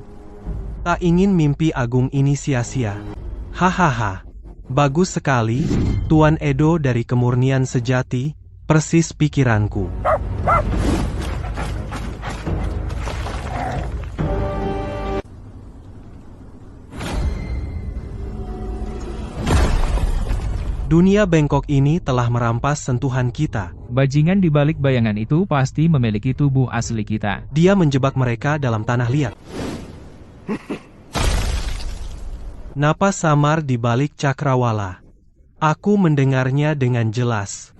Tak ingin mimpi agung ini sia-sia. Hahaha. Bagus sekali, Tuan Edo dari kemurnian sejati, persis pikiranku. Dunia bengkok ini telah merampas sentuhan kita. Bajingan di balik bayangan itu pasti memiliki tubuh asli kita. Dia menjebak mereka dalam tanah liat. Napas samar di balik cakrawala. Aku mendengarnya dengan jelas.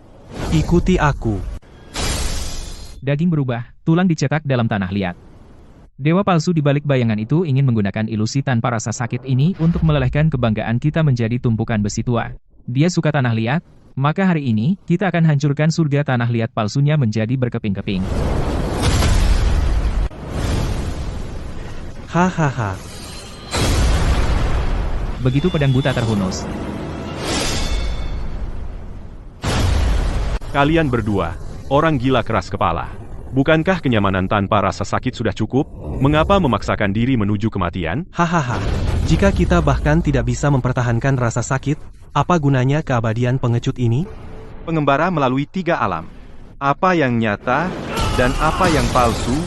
Ikuti aku. Daging berubah, tulang dicetak dalam tanah liat. Dewa palsu di balik bayangan itu ingin menggunakan ilusi tanpa rasa sakit ini untuk melelehkan kebanggaan kita menjadi tumpukan besi tua. Dia suka tanah liat, maka hari ini, kita akan hancurkan surga tanah liat palsunya menjadi berkeping-keping. Hahaha. Begitu pedang buta terhunus. Kalian berdua, orang gila keras kepala. Bukankah kenyamanan tanpa rasa sakit sudah cukup? Mengapa memaksakan diri menuju kematian? Hahaha. Jika kita bahkan tidak bisa mempertahankan rasa sakit, apa gunanya keabadian pengecut ini? Pengembara melalui 3 alam. Apa yang nyata, dan apa yang palsu?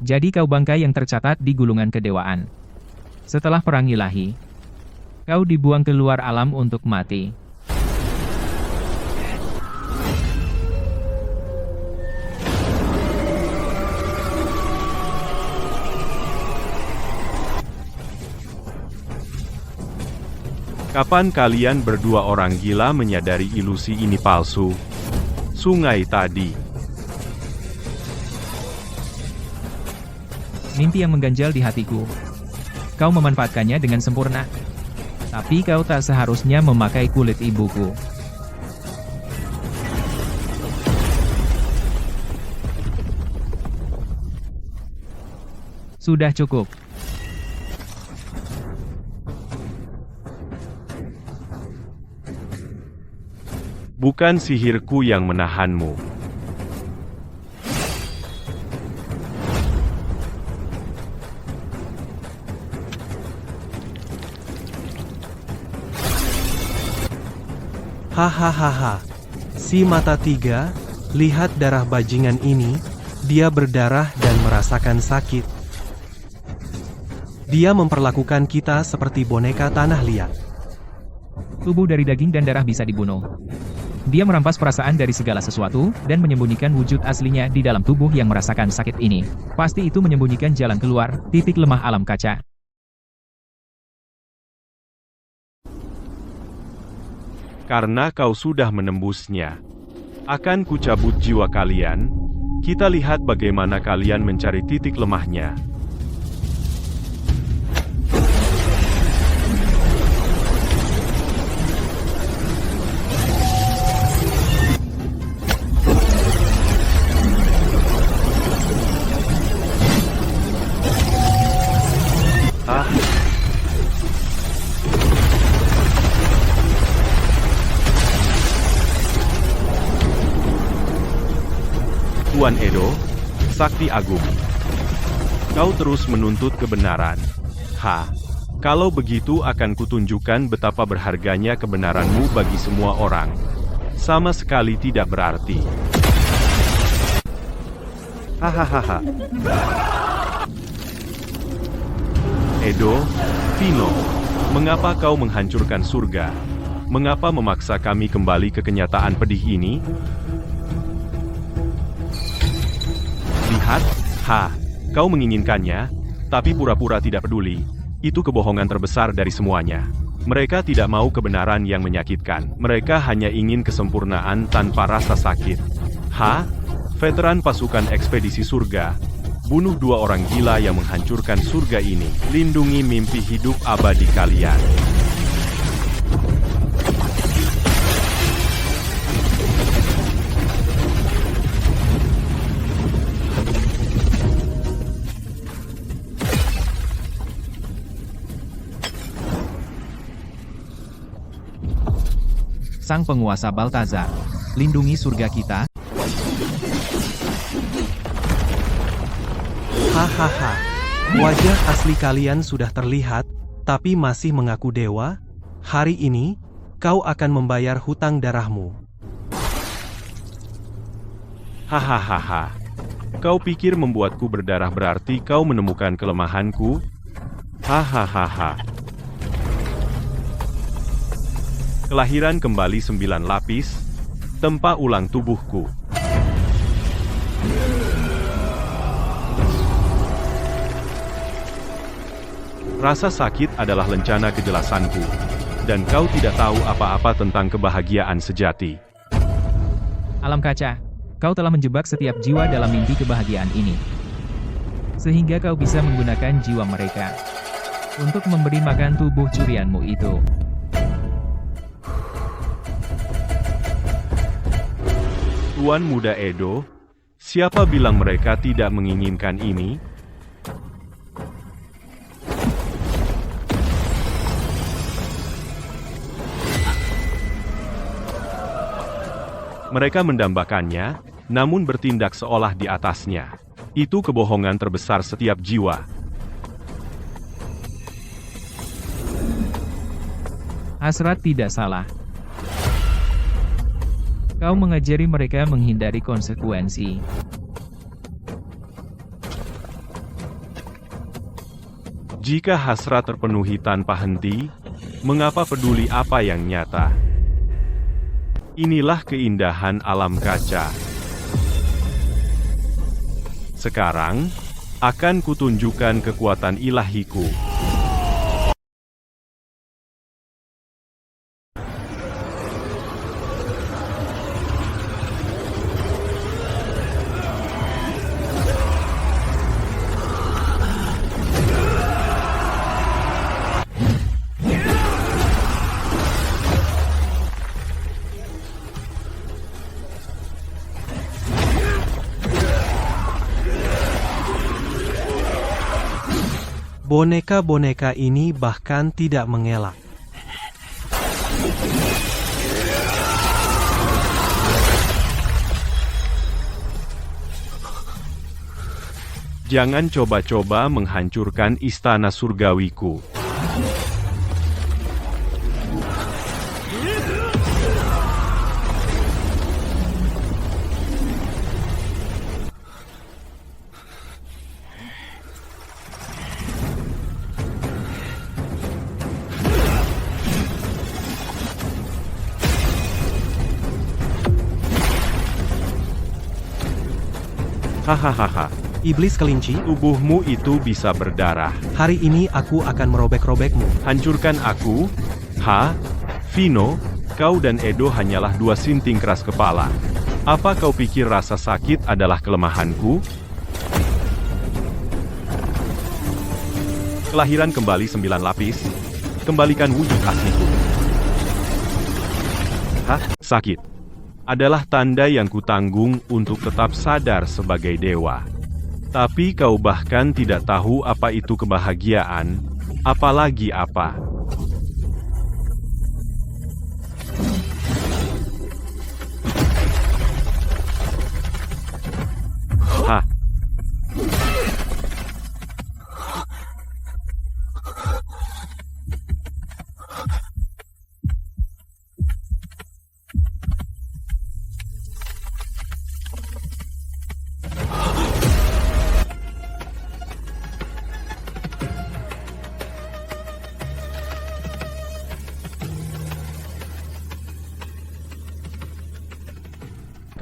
Jadi kau bangkai yang tercatat di gulungan kedewaan. Setelah perang ilahi, kau dibuang keluar alam untuk mati. Kapan kalian berdua orang gila menyadari ilusi ini palsu? Sungai tadi. Mimpi yang mengganjal di hatiku. Kau memanfaatkannya dengan sempurna. Tapi kau tak seharusnya memakai kulit ibuku. Sudah cukup. Bukan sihirku yang menahanmu. Hahaha. Si mata 3, lihat darah bajingan ini, dia berdarah dan merasakan sakit. Dia memperlakukan kita seperti boneka tanah liat. Tubuh dari daging dan darah bisa dibunuh. Dia merampas perasaan dari segala sesuatu, dan menyembunyikan wujud aslinya di dalam tubuh yang merasakan sakit ini. Pasti itu menyembunyikan jalan keluar, titik lemah alam kaca. Karena kau sudah menembusnya. Akan kucabut jiwa kalian. Kita lihat bagaimana kalian mencari titik lemahnya. Tuan Edo, Sakti Agung. Kau terus menuntut kebenaran. Kalau begitu akan kutunjukkan betapa berharganya kebenaranmu bagi semua orang. Sama sekali tidak berarti. Hahaha. Edo, Vino, mengapa kau menghancurkan surga? Mengapa memaksa kami kembali ke kenyataan pedih ini? Lihat, kau menginginkannya, tapi pura-pura tidak peduli. Itu kebohongan terbesar dari semuanya. Mereka tidak mau kebenaran yang menyakitkan. Mereka hanya ingin kesempurnaan tanpa rasa sakit. Veteran pasukan ekspedisi surga, bunuh 2 orang gila yang menghancurkan surga ini. Lindungi mimpi hidup abadi kalian. Sang penguasa Baltazar, lindungi surga kita. Hahaha. Wajah asli kalian sudah terlihat, tapi masih mengaku dewa? Hari ini, kau akan membayar hutang darahmu. Hahaha. Kau pikir membuatku berdarah berarti kau menemukan kelemahanku? Hahaha. Kelahiran kembali 9 lapis, tempa ulang tubuhku. Rasa sakit adalah lencana kejelasanku. dan kau tidak tahu apa-apa tentang kebahagiaan sejati. Alam kaca, kau telah menjebak setiap jiwa dalam mimpi kebahagiaan ini. Sehingga kau bisa menggunakan jiwa mereka untuk memberi makan tubuh curianmu itu. Tuan Muda Edo, siapa bilang mereka tidak menginginkan ini? Mereka mendambakannya, namun bertindak seolah di atasnya. Itu kebohongan terbesar setiap jiwa. Hasrat tidak salah. Kau mengajari mereka menghindari konsekuensi. Jika hasrat terpenuhi tanpa henti, mengapa peduli apa yang nyata? Inilah keindahan alam kaca. Sekarang, akan kutunjukkan kekuatan ilahiku. Boneka-boneka ini bahkan tidak mengelak. Jangan coba-coba menghancurkan istana surgawiku. Hahaha. Iblis kelinci, Tubuhmu itu bisa berdarah. hari ini aku akan merobek-robekmu. Hancurkan aku? Vino, kau dan Edo hanyalah dua sinting keras kepala. Apa kau pikir rasa sakit adalah kelemahanku? Kelahiran kembali 9 lapis. Kembalikan wujud asliku. Sakit adalah tanda yang kutanggung untuk tetap sadar sebagai dewa. Tapi kau bahkan tidak tahu apa itu kebahagiaan, apalagi apa.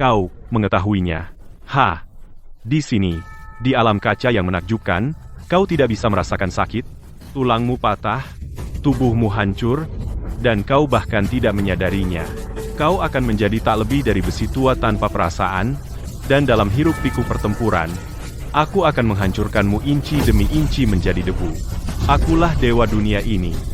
Kau mengetahuinya. Di sini, di alam kaca yang menakjubkan, kau tidak bisa merasakan sakit, tulangmu patah, tubuhmu hancur, dan kau bahkan tidak menyadarinya. Kau akan menjadi tak lebih dari besi tua tanpa perasaan, dan dalam hiruk-pikuk pertempuran, aku akan menghancurkanmu inci demi inci menjadi debu. Akulah dewa dunia ini.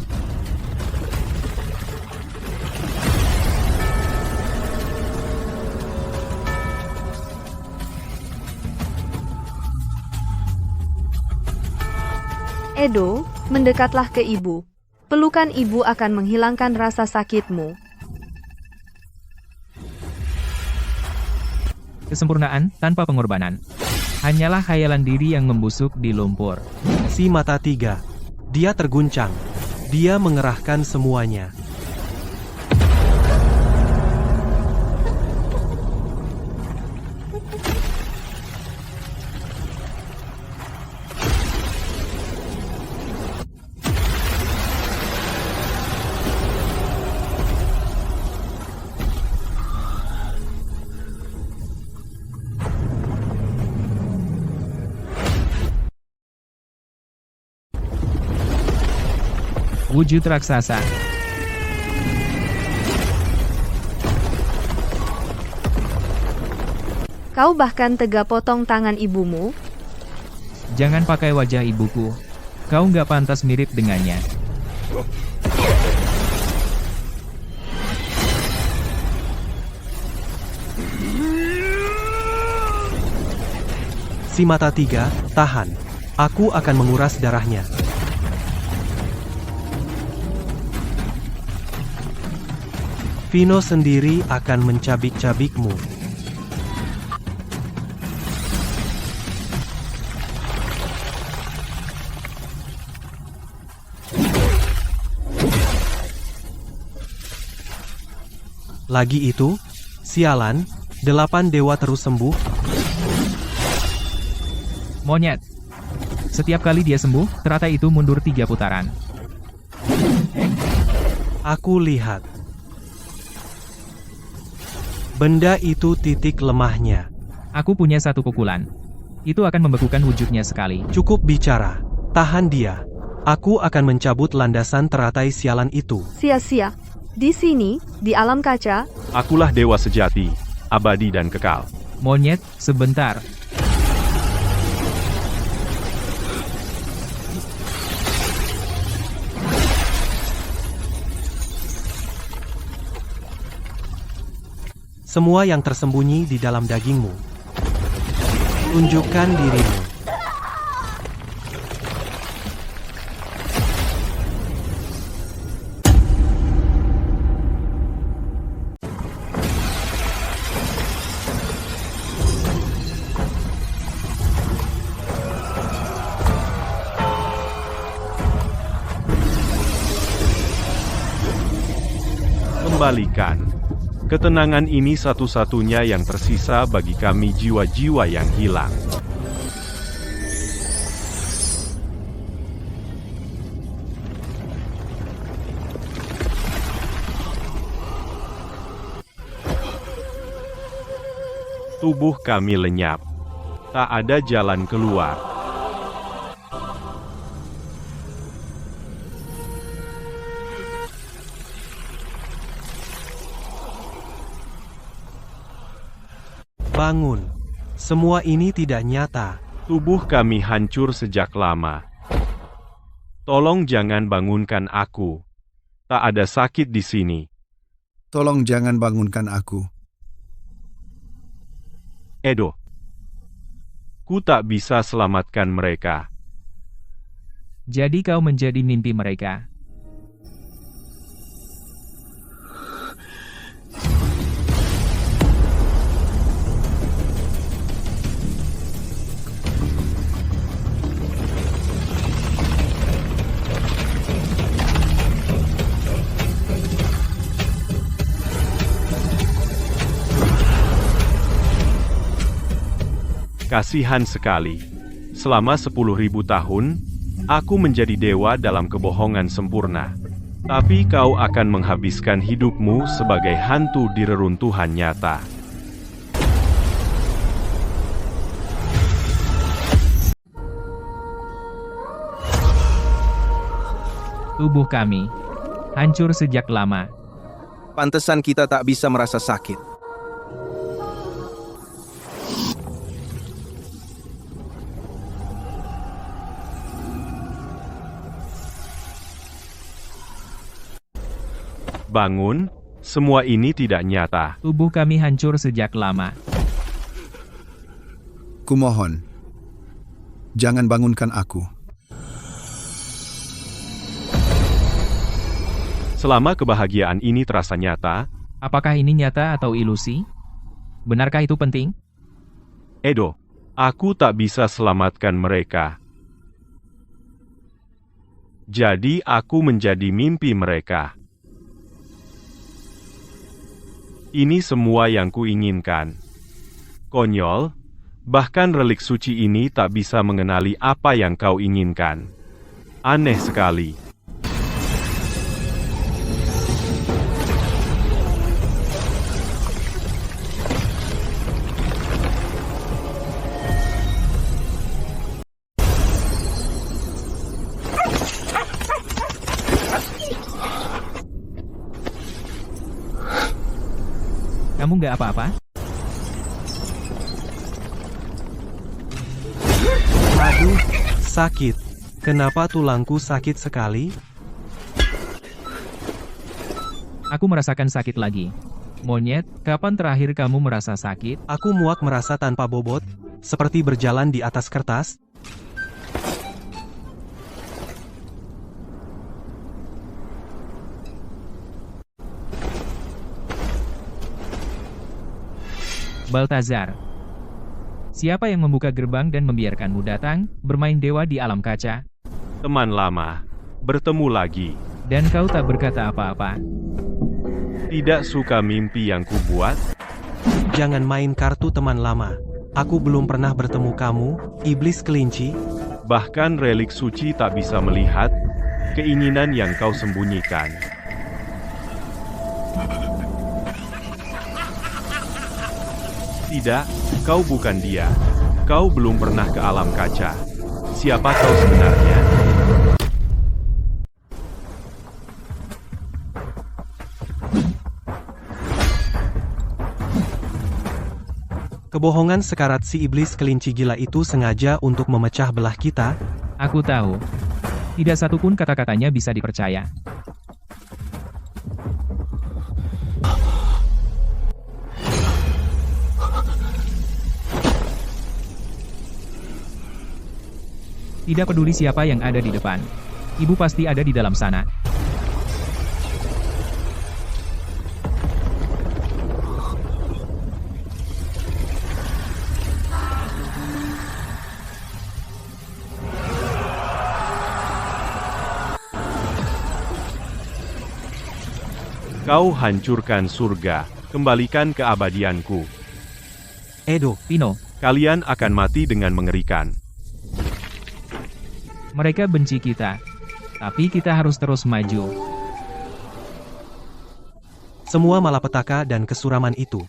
Edo, mendekatlah ke ibu. Pelukan ibu akan menghilangkan rasa sakitmu. Kesempurnaan tanpa pengorbanan hanyalah khayalan diri yang membusuk di lumpur. Si mata tiga. Dia terguncang. Dia mengerahkan semuanya. Wujud raksasa. Kau bahkan tega potong tangan ibumu? Jangan pakai wajah ibuku. Kau nggak pantas mirip dengannya. Si mata tiga, tahan. Aku akan menguras darahnya. Vino sendiri akan mencabik-cabikmu. Lagi itu, sialan, 8 dewa terus sembuh. Monyet. Setiap kali dia sembuh, teratai itu mundur 3 putaran. Aku lihat. Benda itu titik lemahnya. Aku punya 1 pukulan. Itu akan membekukan wujudnya sekali. Cukup bicara. Tahan dia. Aku akan mencabut landasan teratai sialan itu. Sia-sia. Di sini, di alam kaca, Akulah dewa sejati, abadi dan kekal. Monyet, sebentar. Semua yang tersembunyi di dalam dagingmu. Tunjukkan dirimu. Kembalikan. Ketenangan ini satu-satunya yang tersisa bagi kami jiwa-jiwa yang hilang. Tubuh kami lenyap. Tak ada jalan keluar. Bangun. Semua ini tidak nyata. Tubuh kami hancur sejak lama. Tolong jangan bangunkan aku. Tak ada sakit di sini. Tolong jangan bangunkan aku. Edo. Ku tak bisa selamatkan mereka. Jadi kau menjadi mimpi mereka. Kasihan sekali. Selama 10.000 tahun, aku menjadi dewa dalam kebohongan sempurna. Tapi kau akan menghabiskan hidupmu sebagai hantu di reruntuhan nyata. Tubuh kami hancur sejak lama. Pantesan kita tak bisa merasa sakit. Bangun, semua ini tidak nyata. Tubuh kami hancur sejak lama. Kumohon. Jangan bangunkan aku. Selama kebahagiaan ini terasa nyata, Apakah ini nyata atau ilusi? Benarkah itu penting? Edo, aku tak bisa selamatkan mereka. Jadi aku menjadi mimpi mereka. Ini semua yang kuinginkan. Konyol, bahkan relik suci ini tak bisa mengenali apa yang kau inginkan. Aneh sekali. Kamu nggak apa-apa? Sakit. Kenapa tulangku sakit sekali? Aku merasakan sakit lagi. Monyet, kapan terakhir kamu merasa sakit? Aku muak merasa tanpa bobot, seperti berjalan di atas kertas. Baltazar. Siapa yang membuka gerbang dan membiarkanmu datang, bermain dewa di alam kaca? Teman lama, bertemu lagi. Dan kau tak berkata apa-apa. Tidak suka mimpi yang kubuat? Jangan main kartu teman lama. Aku belum pernah bertemu kamu, iblis kelinci. Bahkan relik suci tak bisa melihat keinginan yang kau sembunyikan. Tidak, kau bukan dia. Kau belum pernah ke alam kaca. Siapa kau sebenarnya? Kebohongan sekarat si iblis kelinci gila itu sengaja untuk memecah belah kita. Aku tahu. Tidak satupun kata-katanya bisa dipercaya. Tidak peduli siapa yang ada di depan. Ibu pasti ada di dalam sana. Kau hancurkan surga, kembalikan keabadianku. Edo, Pino, Kalian akan mati dengan mengerikan. mereka benci kita. Tapi kita harus terus maju. semua malapetaka dan kesuraman itu.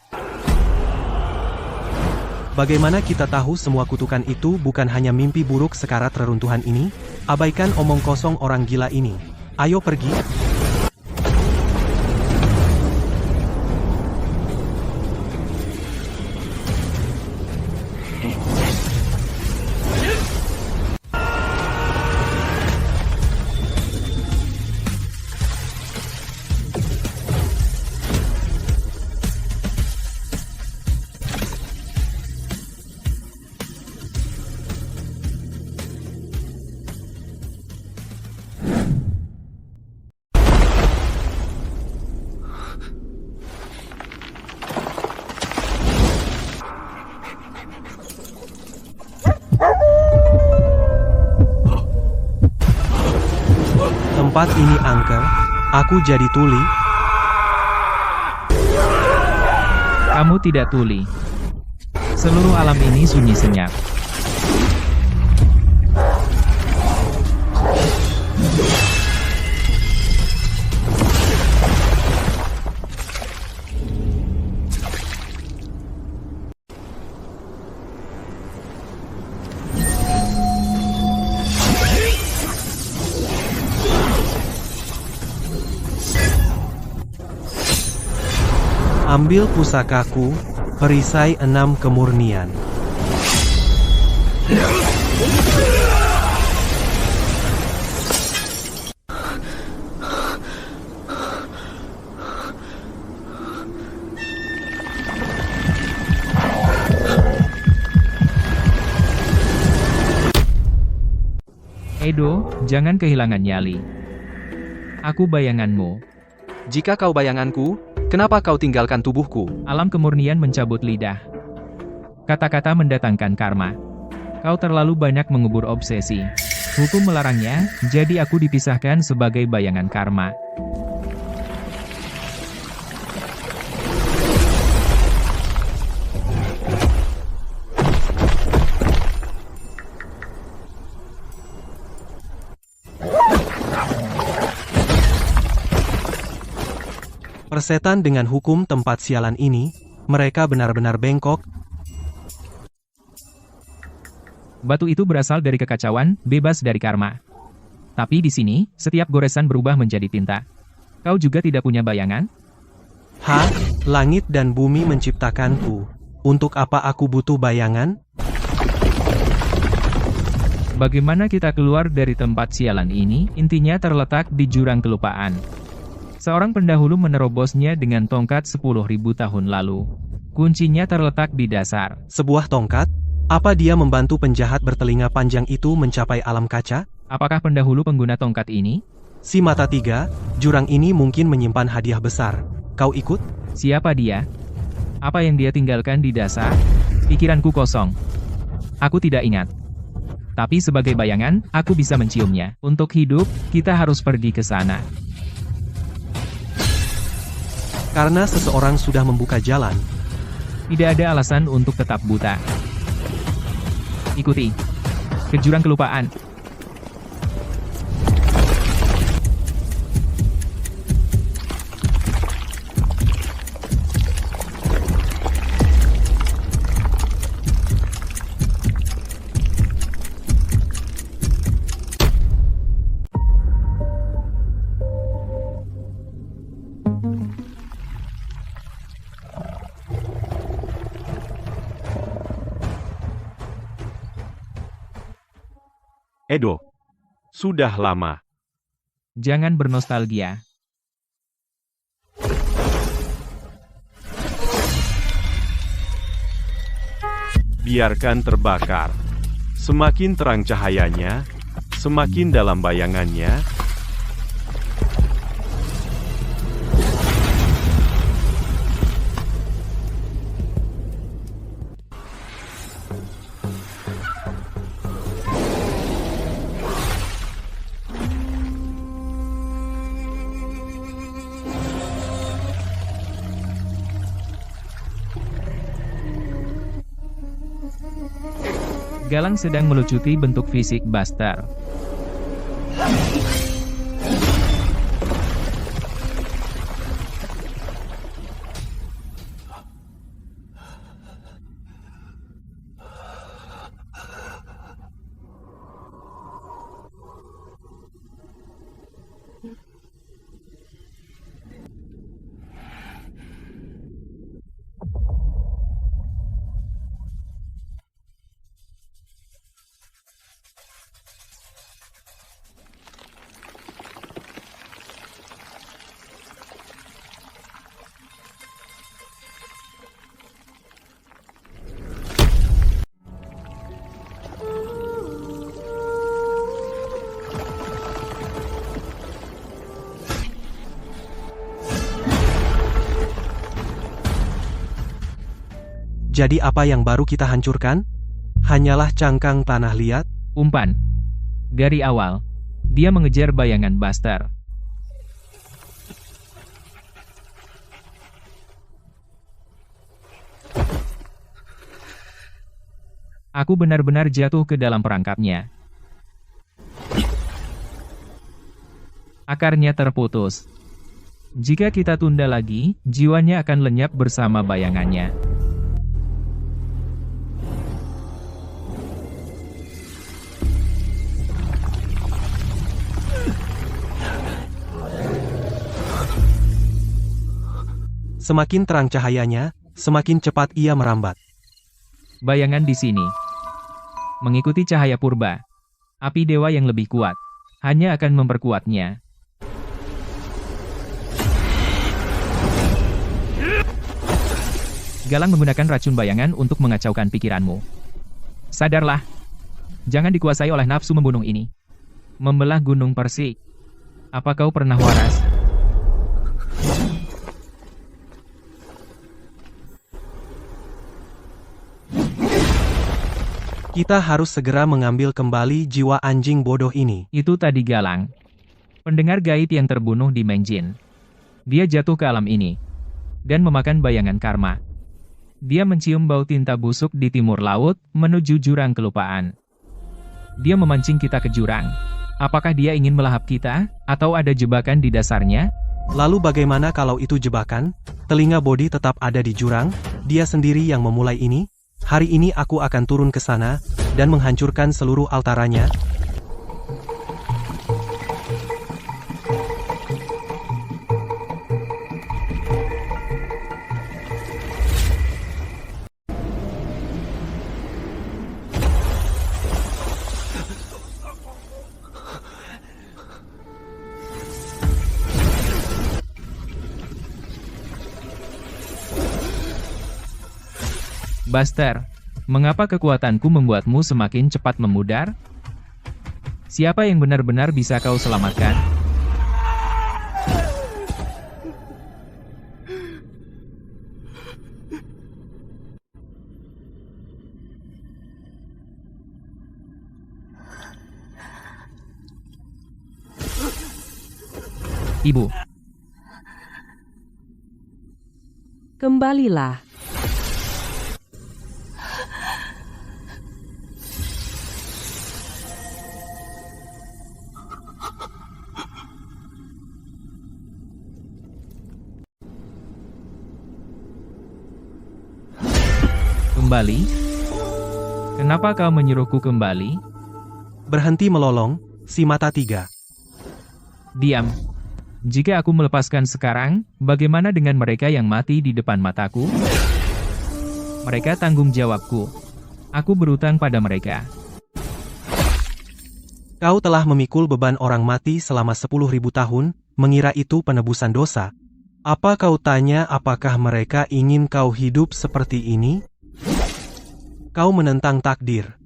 Bagaimana kita tahu semua kutukan itu bukan hanya mimpi buruk sekarat reruntuhan ini? Abaikan omong kosong orang gila ini. Ayo pergi. Tempat ini angker, aku jadi tuli. Kamu tidak tuli. Seluruh alam ini sunyi senyap. Ambil pusakaku, perisai 6 kemurnian. Edo, jangan kehilangan nyali. Aku bayanganmu. Jika kau bayanganku, kenapa kau tinggalkan tubuhku? Alam kemurnian mencabut lidah. Kata-kata mendatangkan karma. Kau terlalu banyak mengubur obsesi. Hukum melarangnya, jadi aku dipisahkan sebagai bayangan karma. Persetan dengan hukum tempat sialan ini, mereka benar-benar bengkok. Batu itu berasal dari kekacauan, bebas dari karma. Tapi di sini, setiap goresan berubah menjadi tinta. Kau juga tidak punya bayangan? Hah? Langit dan bumi menciptakanku. Untuk apa aku butuh bayangan? Bagaimana kita keluar dari tempat sialan ini? Intinya terletak di jurang kelupaan. Seorang pendahulu menerobosnya dengan tongkat 10.000 tahun lalu. Kuncinya terletak di dasar. Sebuah tongkat? Apa dia membantu penjahat bertelinga panjang itu mencapai alam kaca? Apakah pendahulu pengguna tongkat ini? Si mata tiga, jurang ini mungkin menyimpan hadiah besar. Kau ikut? Siapa dia? Apa yang dia tinggalkan di dasar? Pikiranku kosong. Aku tidak ingat. Tapi sebagai bayangan, aku bisa menciumnya. Untuk hidup, kita harus pergi ke sana. Karena seseorang sudah membuka jalan. Tidak ada alasan untuk tetap buta. Ikuti. Ke jurang kelupaan. Edo, sudah lama. Jangan bernostalgia. Biarkan terbakar. Semakin terang cahayanya, semakin dalam bayangannya. Galang sedang melucuti bentuk fisik Buster. Jadi apa yang baru kita hancurkan? Hanyalah cangkang tanah liat? Umpan. Dari awal, dia mengejar bayangan Buster. Aku benar-benar jatuh ke dalam perangkapnya. Akarnya terputus. Jika kita tunda lagi, jiwanya akan lenyap bersama bayangannya. Semakin terang cahayanya, semakin cepat ia merambat. Bayangan di sini. Mengikuti cahaya purba. Api dewa yang lebih kuat. Hanya akan memperkuatnya. Galang menggunakan racun bayangan untuk mengacaukan pikiranmu. Sadarlah. Jangan dikuasai oleh nafsu membunuh ini. Membelah gunung Persik. Apa kau pernah waras? Kita harus segera mengambil kembali jiwa anjing bodoh ini. Itu tadi Galang. Pendengar gaib yang terbunuh di Mengjin. Dia jatuh ke alam ini. Dan memakan bayangan karma. Dia mencium bau tinta busuk di timur laut, menuju jurang kelupaan. Dia memancing kita ke jurang. Apakah dia ingin melahap kita, atau ada jebakan di dasarnya? Lalu bagaimana kalau itu jebakan? Telinga Bodhi tetap ada di jurang, dia sendiri yang memulai ini? Hari ini aku akan turun ke sana, dan menghancurkan seluruh altaranya. Buster, mengapa kekuatanku membuatmu semakin cepat memudar? Siapa yang benar-benar bisa kau selamatkan? Ibu. Kembalilah. Kembali? Kenapa kau menyuruhku kembali? Berhenti melolong, si mata tiga. Diam. Jika aku melepaskan sekarang, bagaimana dengan mereka yang mati di depan mataku? Mereka tanggung jawabku. Aku berutang pada mereka. Kau telah memikul beban orang mati selama 10.000 tahun, mengira itu penebusan dosa. Apa kau tanya apakah mereka ingin kau hidup seperti ini? Kau menentang takdir.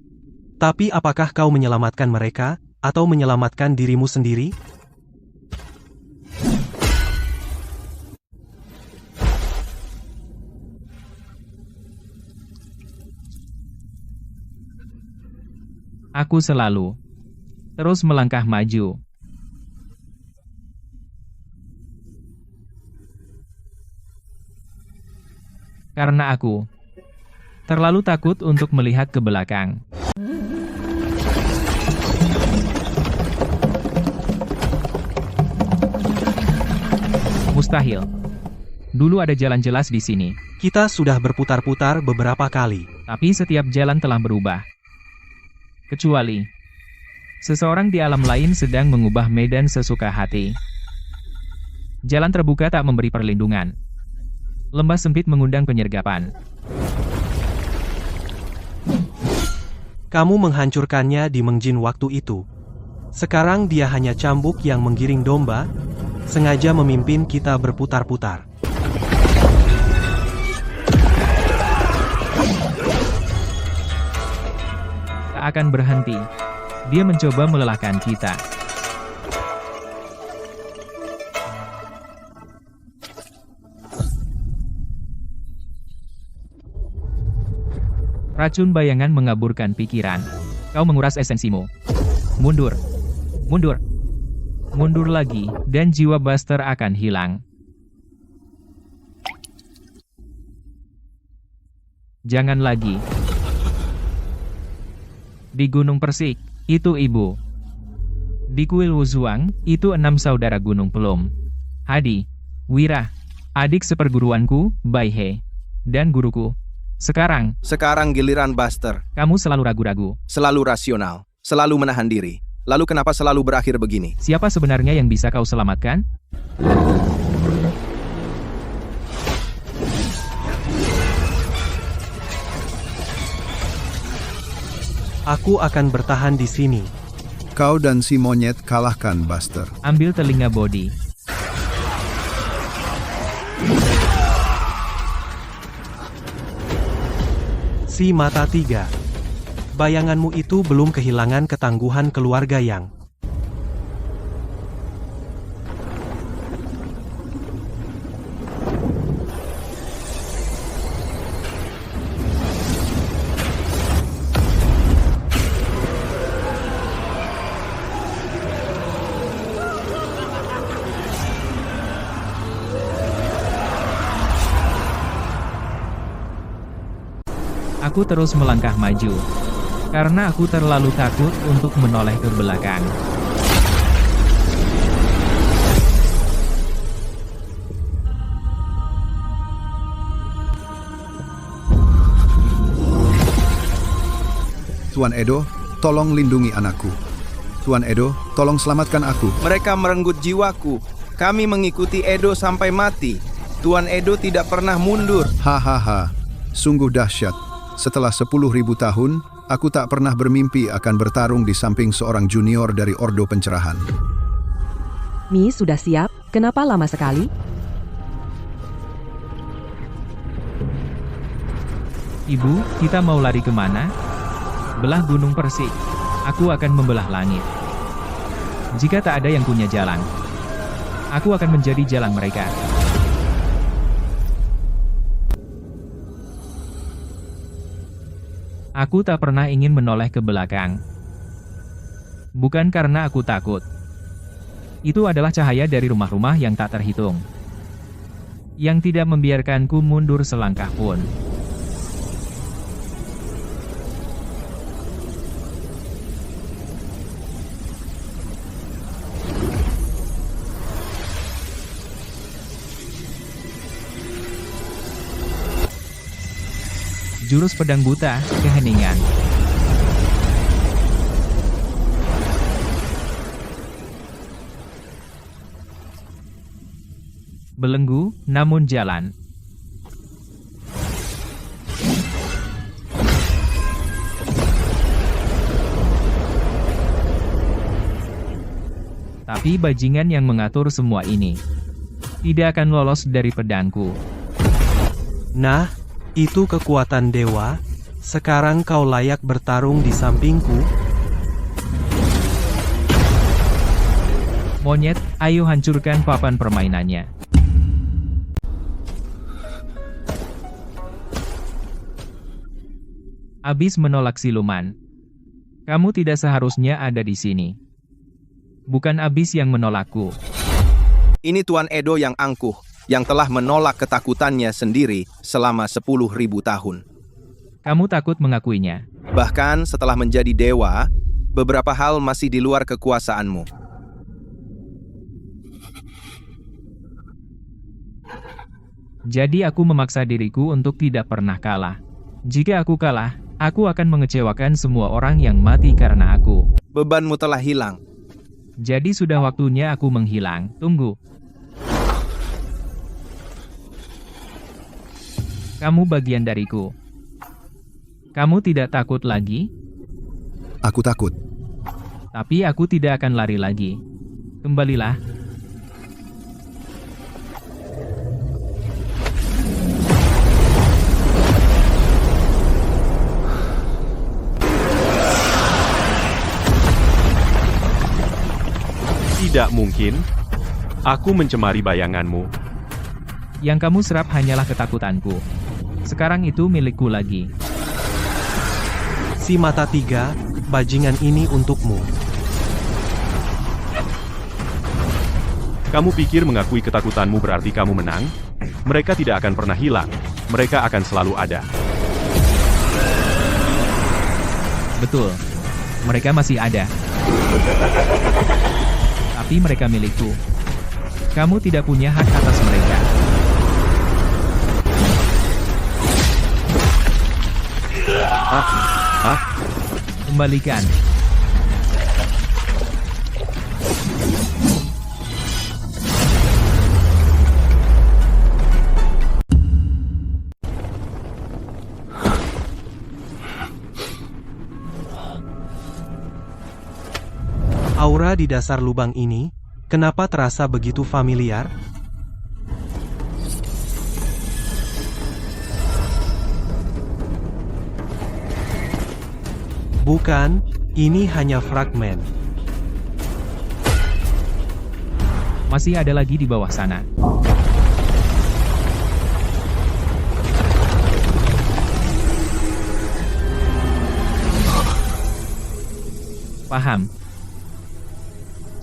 Tapi apakah kau menyelamatkan mereka, atau menyelamatkan dirimu sendiri? Aku selalu terus melangkah maju. Karena aku terlalu takut untuk melihat ke belakang. Mustahil. Dulu ada jalan jelas di sini, Kita sudah berputar-putar beberapa kali. tapi setiap jalan telah berubah. Kecuali seseorang di alam lain sedang mengubah medan sesuka hati. Jalan terbuka tak memberi perlindungan. Lembah sempit mengundang penyergapan. Kamu menghancurkannya di Mengjin waktu itu. Sekarang dia hanya cambuk yang menggiring domba, sengaja memimpin kita berputar-putar. Tak akan berhenti. Dia mencoba melelahkan kita. Racun bayangan mengaburkan pikiran. Kau menguras esensimu. Mundur. Mundur. Mundur lagi, dan jiwa Buster akan hilang. Jangan lagi. Di Gunung Persik, itu ibu. Di kuil Wuzuang, itu 6 saudara gunung Pelum. Hadi, Wira, adik seperguruanku, Bai He, dan guruku. Sekarang giliran Buster. kamu selalu ragu-ragu. Selalu rasional. Selalu menahan diri. Lalu kenapa selalu berakhir begini? Siapa sebenarnya yang bisa kau selamatkan? Aku akan bertahan di sini. Kau dan si monyet kalahkan Buster. Ambil telinga body. Si mata tiga. Bayanganmu itu belum kehilangan ketangguhan keluarga yang. Aku terus melangkah maju. Karena aku terlalu takut untuk menoleh ke belakang. Tuan Edo, tolong lindungi anakku. Tuan Edo, tolong selamatkan aku. Mereka merenggut jiwaku. Kami mengikuti Edo sampai mati. Tuan Edo tidak pernah mundur. Hahaha, sungguh dahsyat. Setelah 10.000 tahun, aku tak pernah bermimpi akan bertarung di samping seorang junior dari Ordo Pencerahan. Mi sudah siap? Kenapa lama sekali? Ibu, kita mau lari kemana? Belah Gunung Persik. Aku akan membelah langit. Jika tak ada yang punya jalan, aku akan menjadi jalan mereka. Aku tak pernah ingin menoleh ke belakang. Bukan karena aku takut. Itu adalah cahaya dari rumah-rumah yang tak terhitung, yang tidak membiarkanku mundur selangkah pun. Jurus pedang buta, keheningan. Belenggu, namun jalan. Tapi bajingan yang mengatur semua ini tidak akan lolos dari pedangku. Nah, itu kekuatan dewa. Sekarang kau layak bertarung di sampingku. Monyet, ayo hancurkan papan permainannya. Abis menolak siluman. Kamu tidak seharusnya ada di sini. Bukan Abis yang menolakku. Ini Tuan Edo yang angkuh, yang telah menolak ketakutannya sendiri selama 10.000 tahun. Kamu takut mengakuinya. Bahkan setelah menjadi dewa, beberapa hal masih di luar kekuasaanmu. Jadi aku memaksa diriku untuk tidak pernah kalah. Jika aku kalah, aku akan mengecewakan semua orang yang mati karena aku. Bebanmu telah hilang. Jadi sudah waktunya aku menghilang. Tunggu. Kamu bagian dariku. Kamu tidak takut lagi? Aku takut. Tapi aku tidak akan lari lagi. Kembalilah. Tidak mungkin. Aku mencemari bayanganmu. Yang kamu serap hanyalah ketakutanku. Sekarang itu milikku lagi. Si mata tiga, bajingan ini untukmu. Kamu pikir mengakui ketakutanmu berarti kamu menang? Mereka tidak akan pernah hilang. Mereka akan selalu ada. Betul. Mereka masih ada. Tapi mereka milikku. Kamu tidak punya hak atas mereka. Kembalikan. Aura di dasar lubang ini, kenapa terasa begitu familiar? Bukan, ini hanya fragmen. Masih ada lagi di bawah sana. Paham.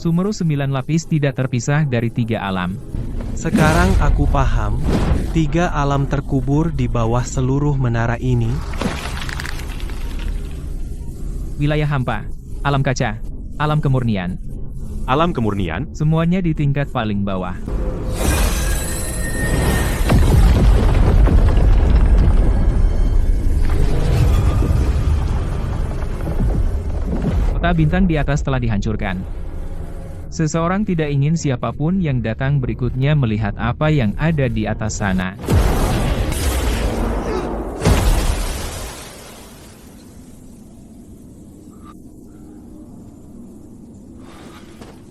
Sumeru 9 lapis tidak terpisah dari 3 alam. Sekarang aku paham, 3 alam terkubur di bawah seluruh menara ini. Wilayah hampa, alam kaca, alam kemurnian. Alam kemurnian? Semuanya di tingkat paling bawah. Peta bintang di atas telah dihancurkan. Seseorang tidak ingin siapapun yang datang berikutnya melihat apa yang ada di atas sana.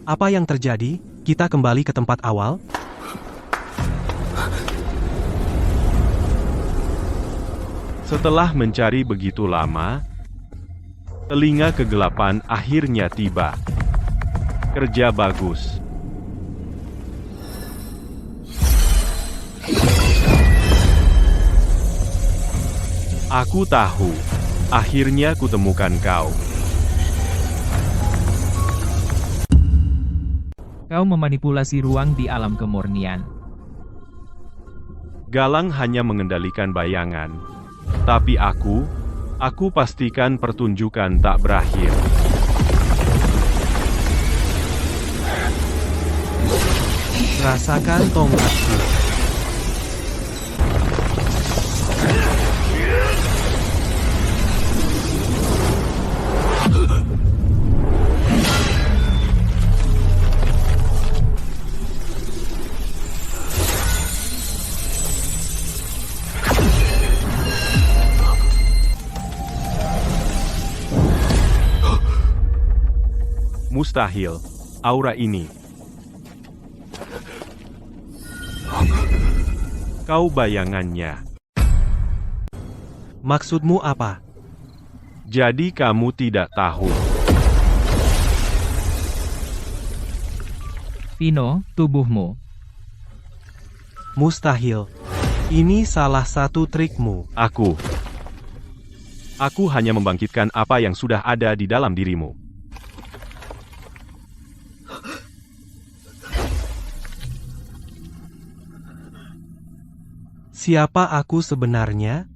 Apa yang terjadi? Kita kembali ke tempat awal? Setelah mencari begitu lama, telinga kegelapan akhirnya tiba. Kerja bagus. Aku tahu. Akhirnya kutemukan kau. Kau memanipulasi ruang di alam kemurnian. Galang hanya mengendalikan bayangan. Tapi aku pastikan pertunjukan tak berakhir. Rasakan tongkatku. Mustahil. Aura ini. Kau bayangannya. Maksudmu apa? Jadi kamu tidak tahu. Vino, tubuhmu. Mustahil. Ini salah satu trikmu. Aku hanya membangkitkan apa yang sudah ada di dalam dirimu. Siapa aku sebenarnya?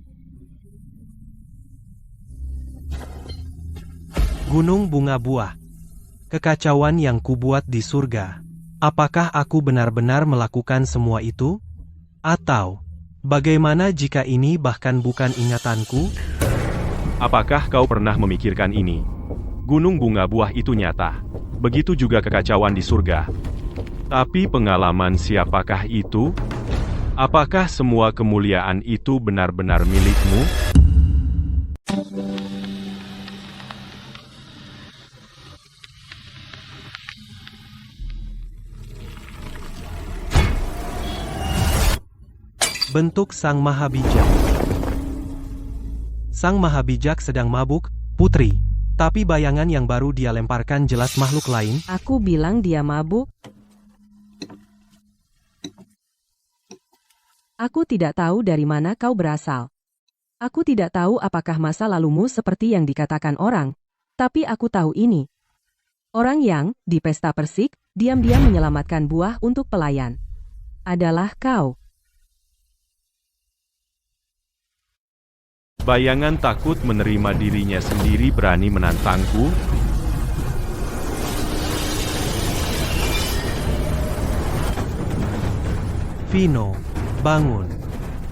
Gunung bunga buah. Kekacauan yang kubuat di surga. Apakah aku benar-benar melakukan semua itu? Atau, bagaimana jika ini bahkan bukan ingatanku? Apakah kau pernah memikirkan ini? Gunung bunga buah itu nyata. Begitu juga kekacauan di surga. Tapi pengalaman siapakah itu? Apakah semua kemuliaan itu benar-benar milikmu? Bentuk Sang Maha Bijak. Sang Maha Bijak sedang mabuk, putri. Tapi bayangan yang baru dia lemparkan jelas makhluk lain. Aku bilang dia mabuk. Aku tidak tahu dari mana kau berasal. Aku tidak tahu apakah masa lalumu seperti yang dikatakan orang. Tapi aku tahu ini. Orang yang, di pesta persik, diam-diam menyelamatkan buah untuk pelayan. Adalah kau. Bayangan takut menerima dirinya sendiri berani menantangku. Vino, bangun.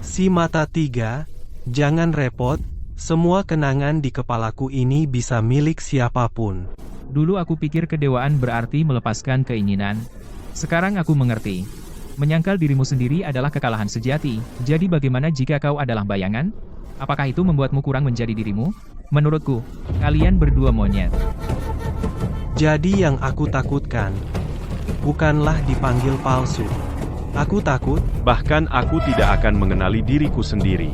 Si mata tiga, jangan repot. Semua kenangan di kepalaku ini bisa milik siapapun. Dulu aku pikir kedewaan berarti melepaskan keinginan. Sekarang aku mengerti. Menyangkal dirimu sendiri adalah kekalahan sejati. Jadi bagaimana jika kau adalah bayangan? Apakah itu membuatmu kurang menjadi dirimu? Menurutku, kalian berdua monyet. Jadi yang aku takutkan, bukanlah dipanggil palsu. Aku takut, Bahkan aku tidak akan mengenali diriku sendiri.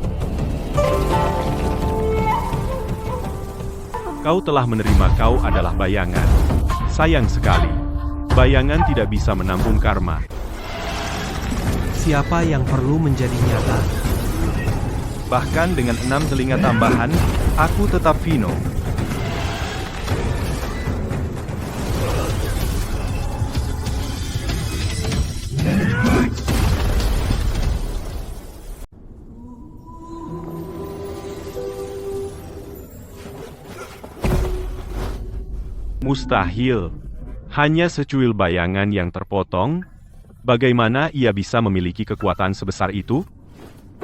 Kau telah menerima kau adalah bayangan. Sayang sekali. Bayangan tidak bisa menampung karma. siapa yang perlu menjadi nyata. Bahkan dengan 6 telinga tambahan, aku tetap Vino. Mustahil. Hanya secuil bayangan yang terpotong. Bagaimana ia bisa memiliki kekuatan sebesar itu?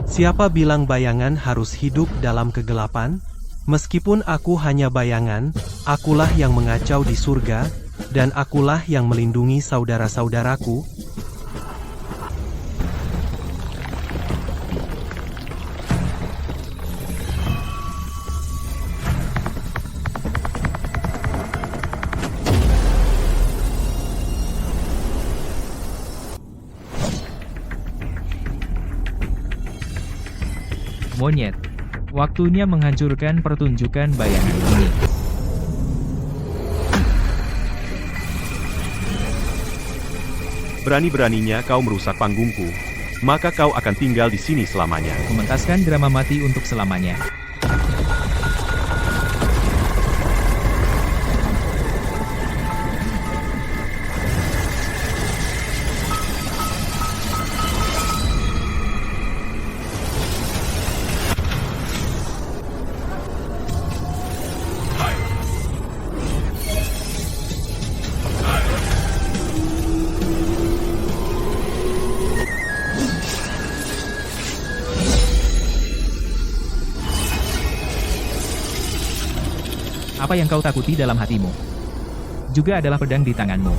Siapa bilang bayangan harus hidup dalam kegelapan? Meskipun aku hanya bayangan, akulah yang mengacau di surga, dan akulah yang melindungi saudara-saudaraku. Monyet. Waktunya menghancurkan pertunjukan bayangan ini. Berani-beraninya kau merusak panggungku, maka kau akan tinggal di sini selamanya. Mementaskan drama mati untuk selamanya. Apa yang kau takuti dalam hatimu juga adalah pedang di tanganmu.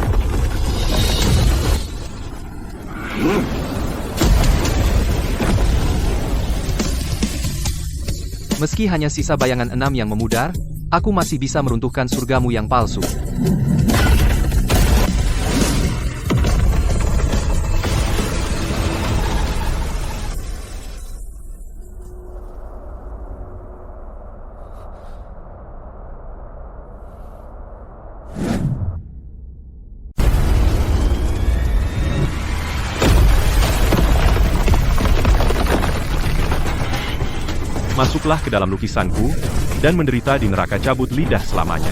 Meski hanya sisa bayangan 6 yang memudar, aku masih bisa meruntuhkan surgamu yang palsu. Masuklah ke dalam lukisanku, dan menderita di neraka cabut lidah selamanya.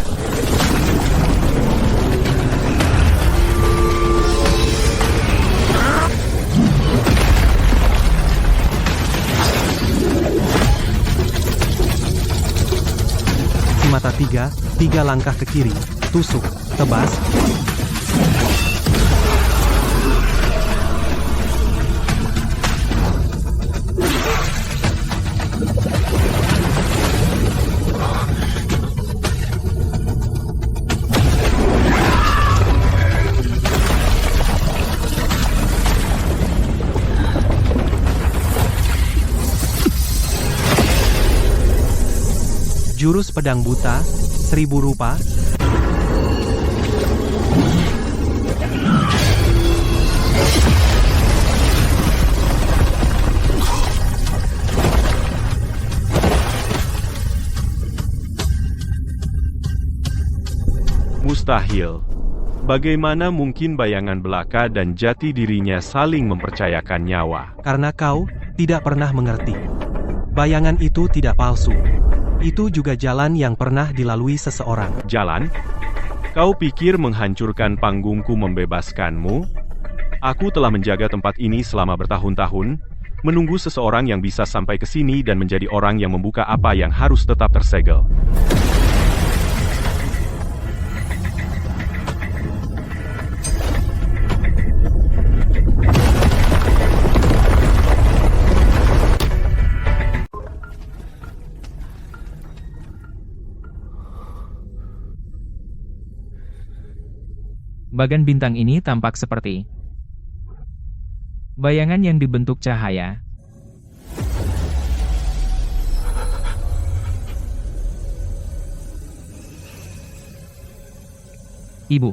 Si mata tiga langkah ke kiri, tusuk, tebas. Jurus pedang buta, 1000 rupa. Mustahil. Bagaimana mungkin bayangan belaka dan jati dirinya saling mempercayakan nyawa? Karena kau tidak pernah mengerti. Bayangan itu tidak palsu. Itu juga jalan yang pernah dilalui seseorang. Jalan? Kau pikir menghancurkan panggungku membebaskanmu? Aku telah menjaga tempat ini selama bertahun-tahun, menunggu seseorang yang bisa sampai ke sini dan menjadi orang yang membuka apa yang harus tetap tersegel. Bagan bintang ini tampak seperti bayangan yang dibentuk cahaya. Ibu.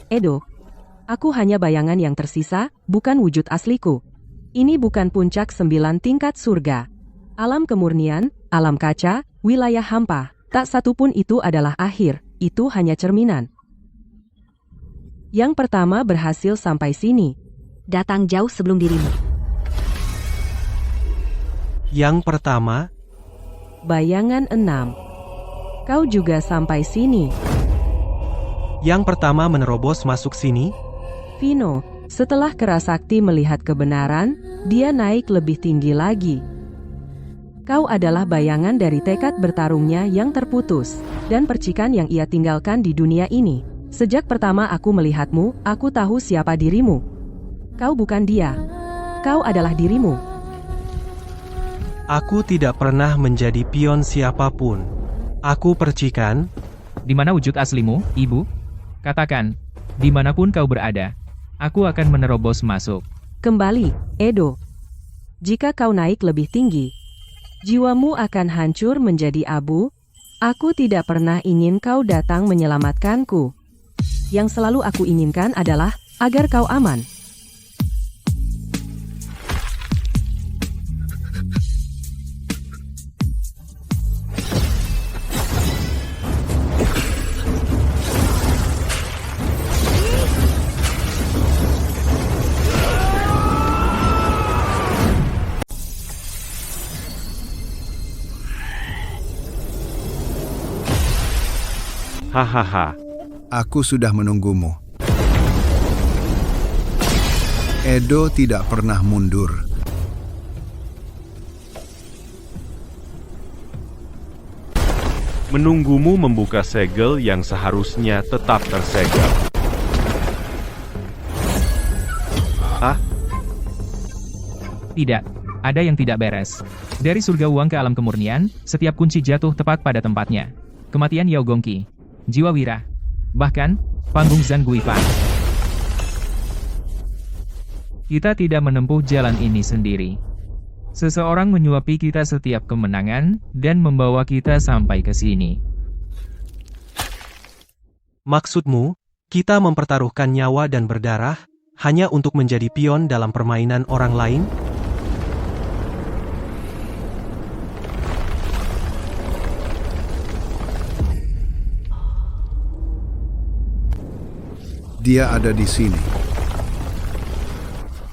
Edo, aku hanya bayangan yang tersisa, bukan wujud asliku. Ini bukan puncak 9 tingkat surga. Alam kemurnian, alam kaca, wilayah hampa, tak satupun itu adalah akhir, itu hanya cerminan. Yang pertama berhasil sampai sini. Datang jauh sebelum dirimu. Yang pertama, Bayangan 6. Kau juga sampai sini. yang pertama menerobos masuk sini. Vino, setelah Kerasakti melihat kebenaran, dia naik lebih tinggi lagi. Kau adalah bayangan dari tekad bertarungnya yang terputus, dan percikan yang ia tinggalkan di dunia ini. Sejak pertama aku melihatmu, aku tahu siapa dirimu. Kau bukan dia. Kau adalah dirimu. Aku tidak pernah menjadi pion siapapun. Aku percikan. Di mana wujud aslimu, Ibu? Katakan, dimanapun kau berada, aku akan menerobos masuk. Kembali, Edo. Jika kau naik lebih tinggi, jiwamu akan hancur menjadi abu. Aku tidak pernah ingin kau datang menyelamatkanku. Yang selalu aku inginkan adalah agar kau aman. Hahaha. Aku sudah menunggumu. Edo tidak pernah mundur. Menunggumu membuka segel yang seharusnya tetap tersegel. Ah, Tidak, ada yang tidak beres. Dari surga uang ke alam kemurnian, setiap kunci jatuh tepat pada tempatnya. Kematian Yao Gongqi, jiwa Wira, bahkan panggung Zhang Guifan. Kita tidak menempuh jalan ini sendiri. Seseorang menyuapi kita setiap kemenangan dan membawa kita sampai ke sini. Maksudmu, kita mempertaruhkan nyawa dan berdarah hanya untuk menjadi pion dalam permainan orang lain? Dia ada di sini.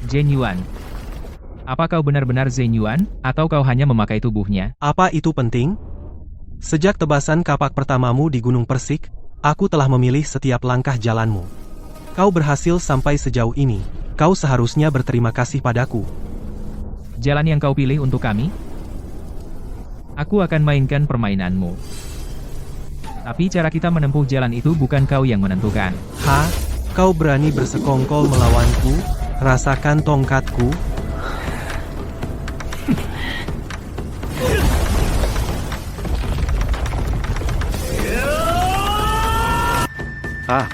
Zhen Yuan. Apa kau benar-benar Zhen Yuan, atau kau hanya memakai tubuhnya? Apa itu penting? Sejak tebasan kapak pertamamu di Gunung Persik, aku telah memilih setiap langkah jalanmu. Kau berhasil sampai sejauh ini. Kau seharusnya berterima kasih padaku. Jalan yang kau pilih untuk kami? Aku akan mainkan permainanmu. Tapi cara kita menempuh jalan itu bukan kau yang menentukan. Kau berani bersekongkol melawanku? Rasakan tongkatku. ah,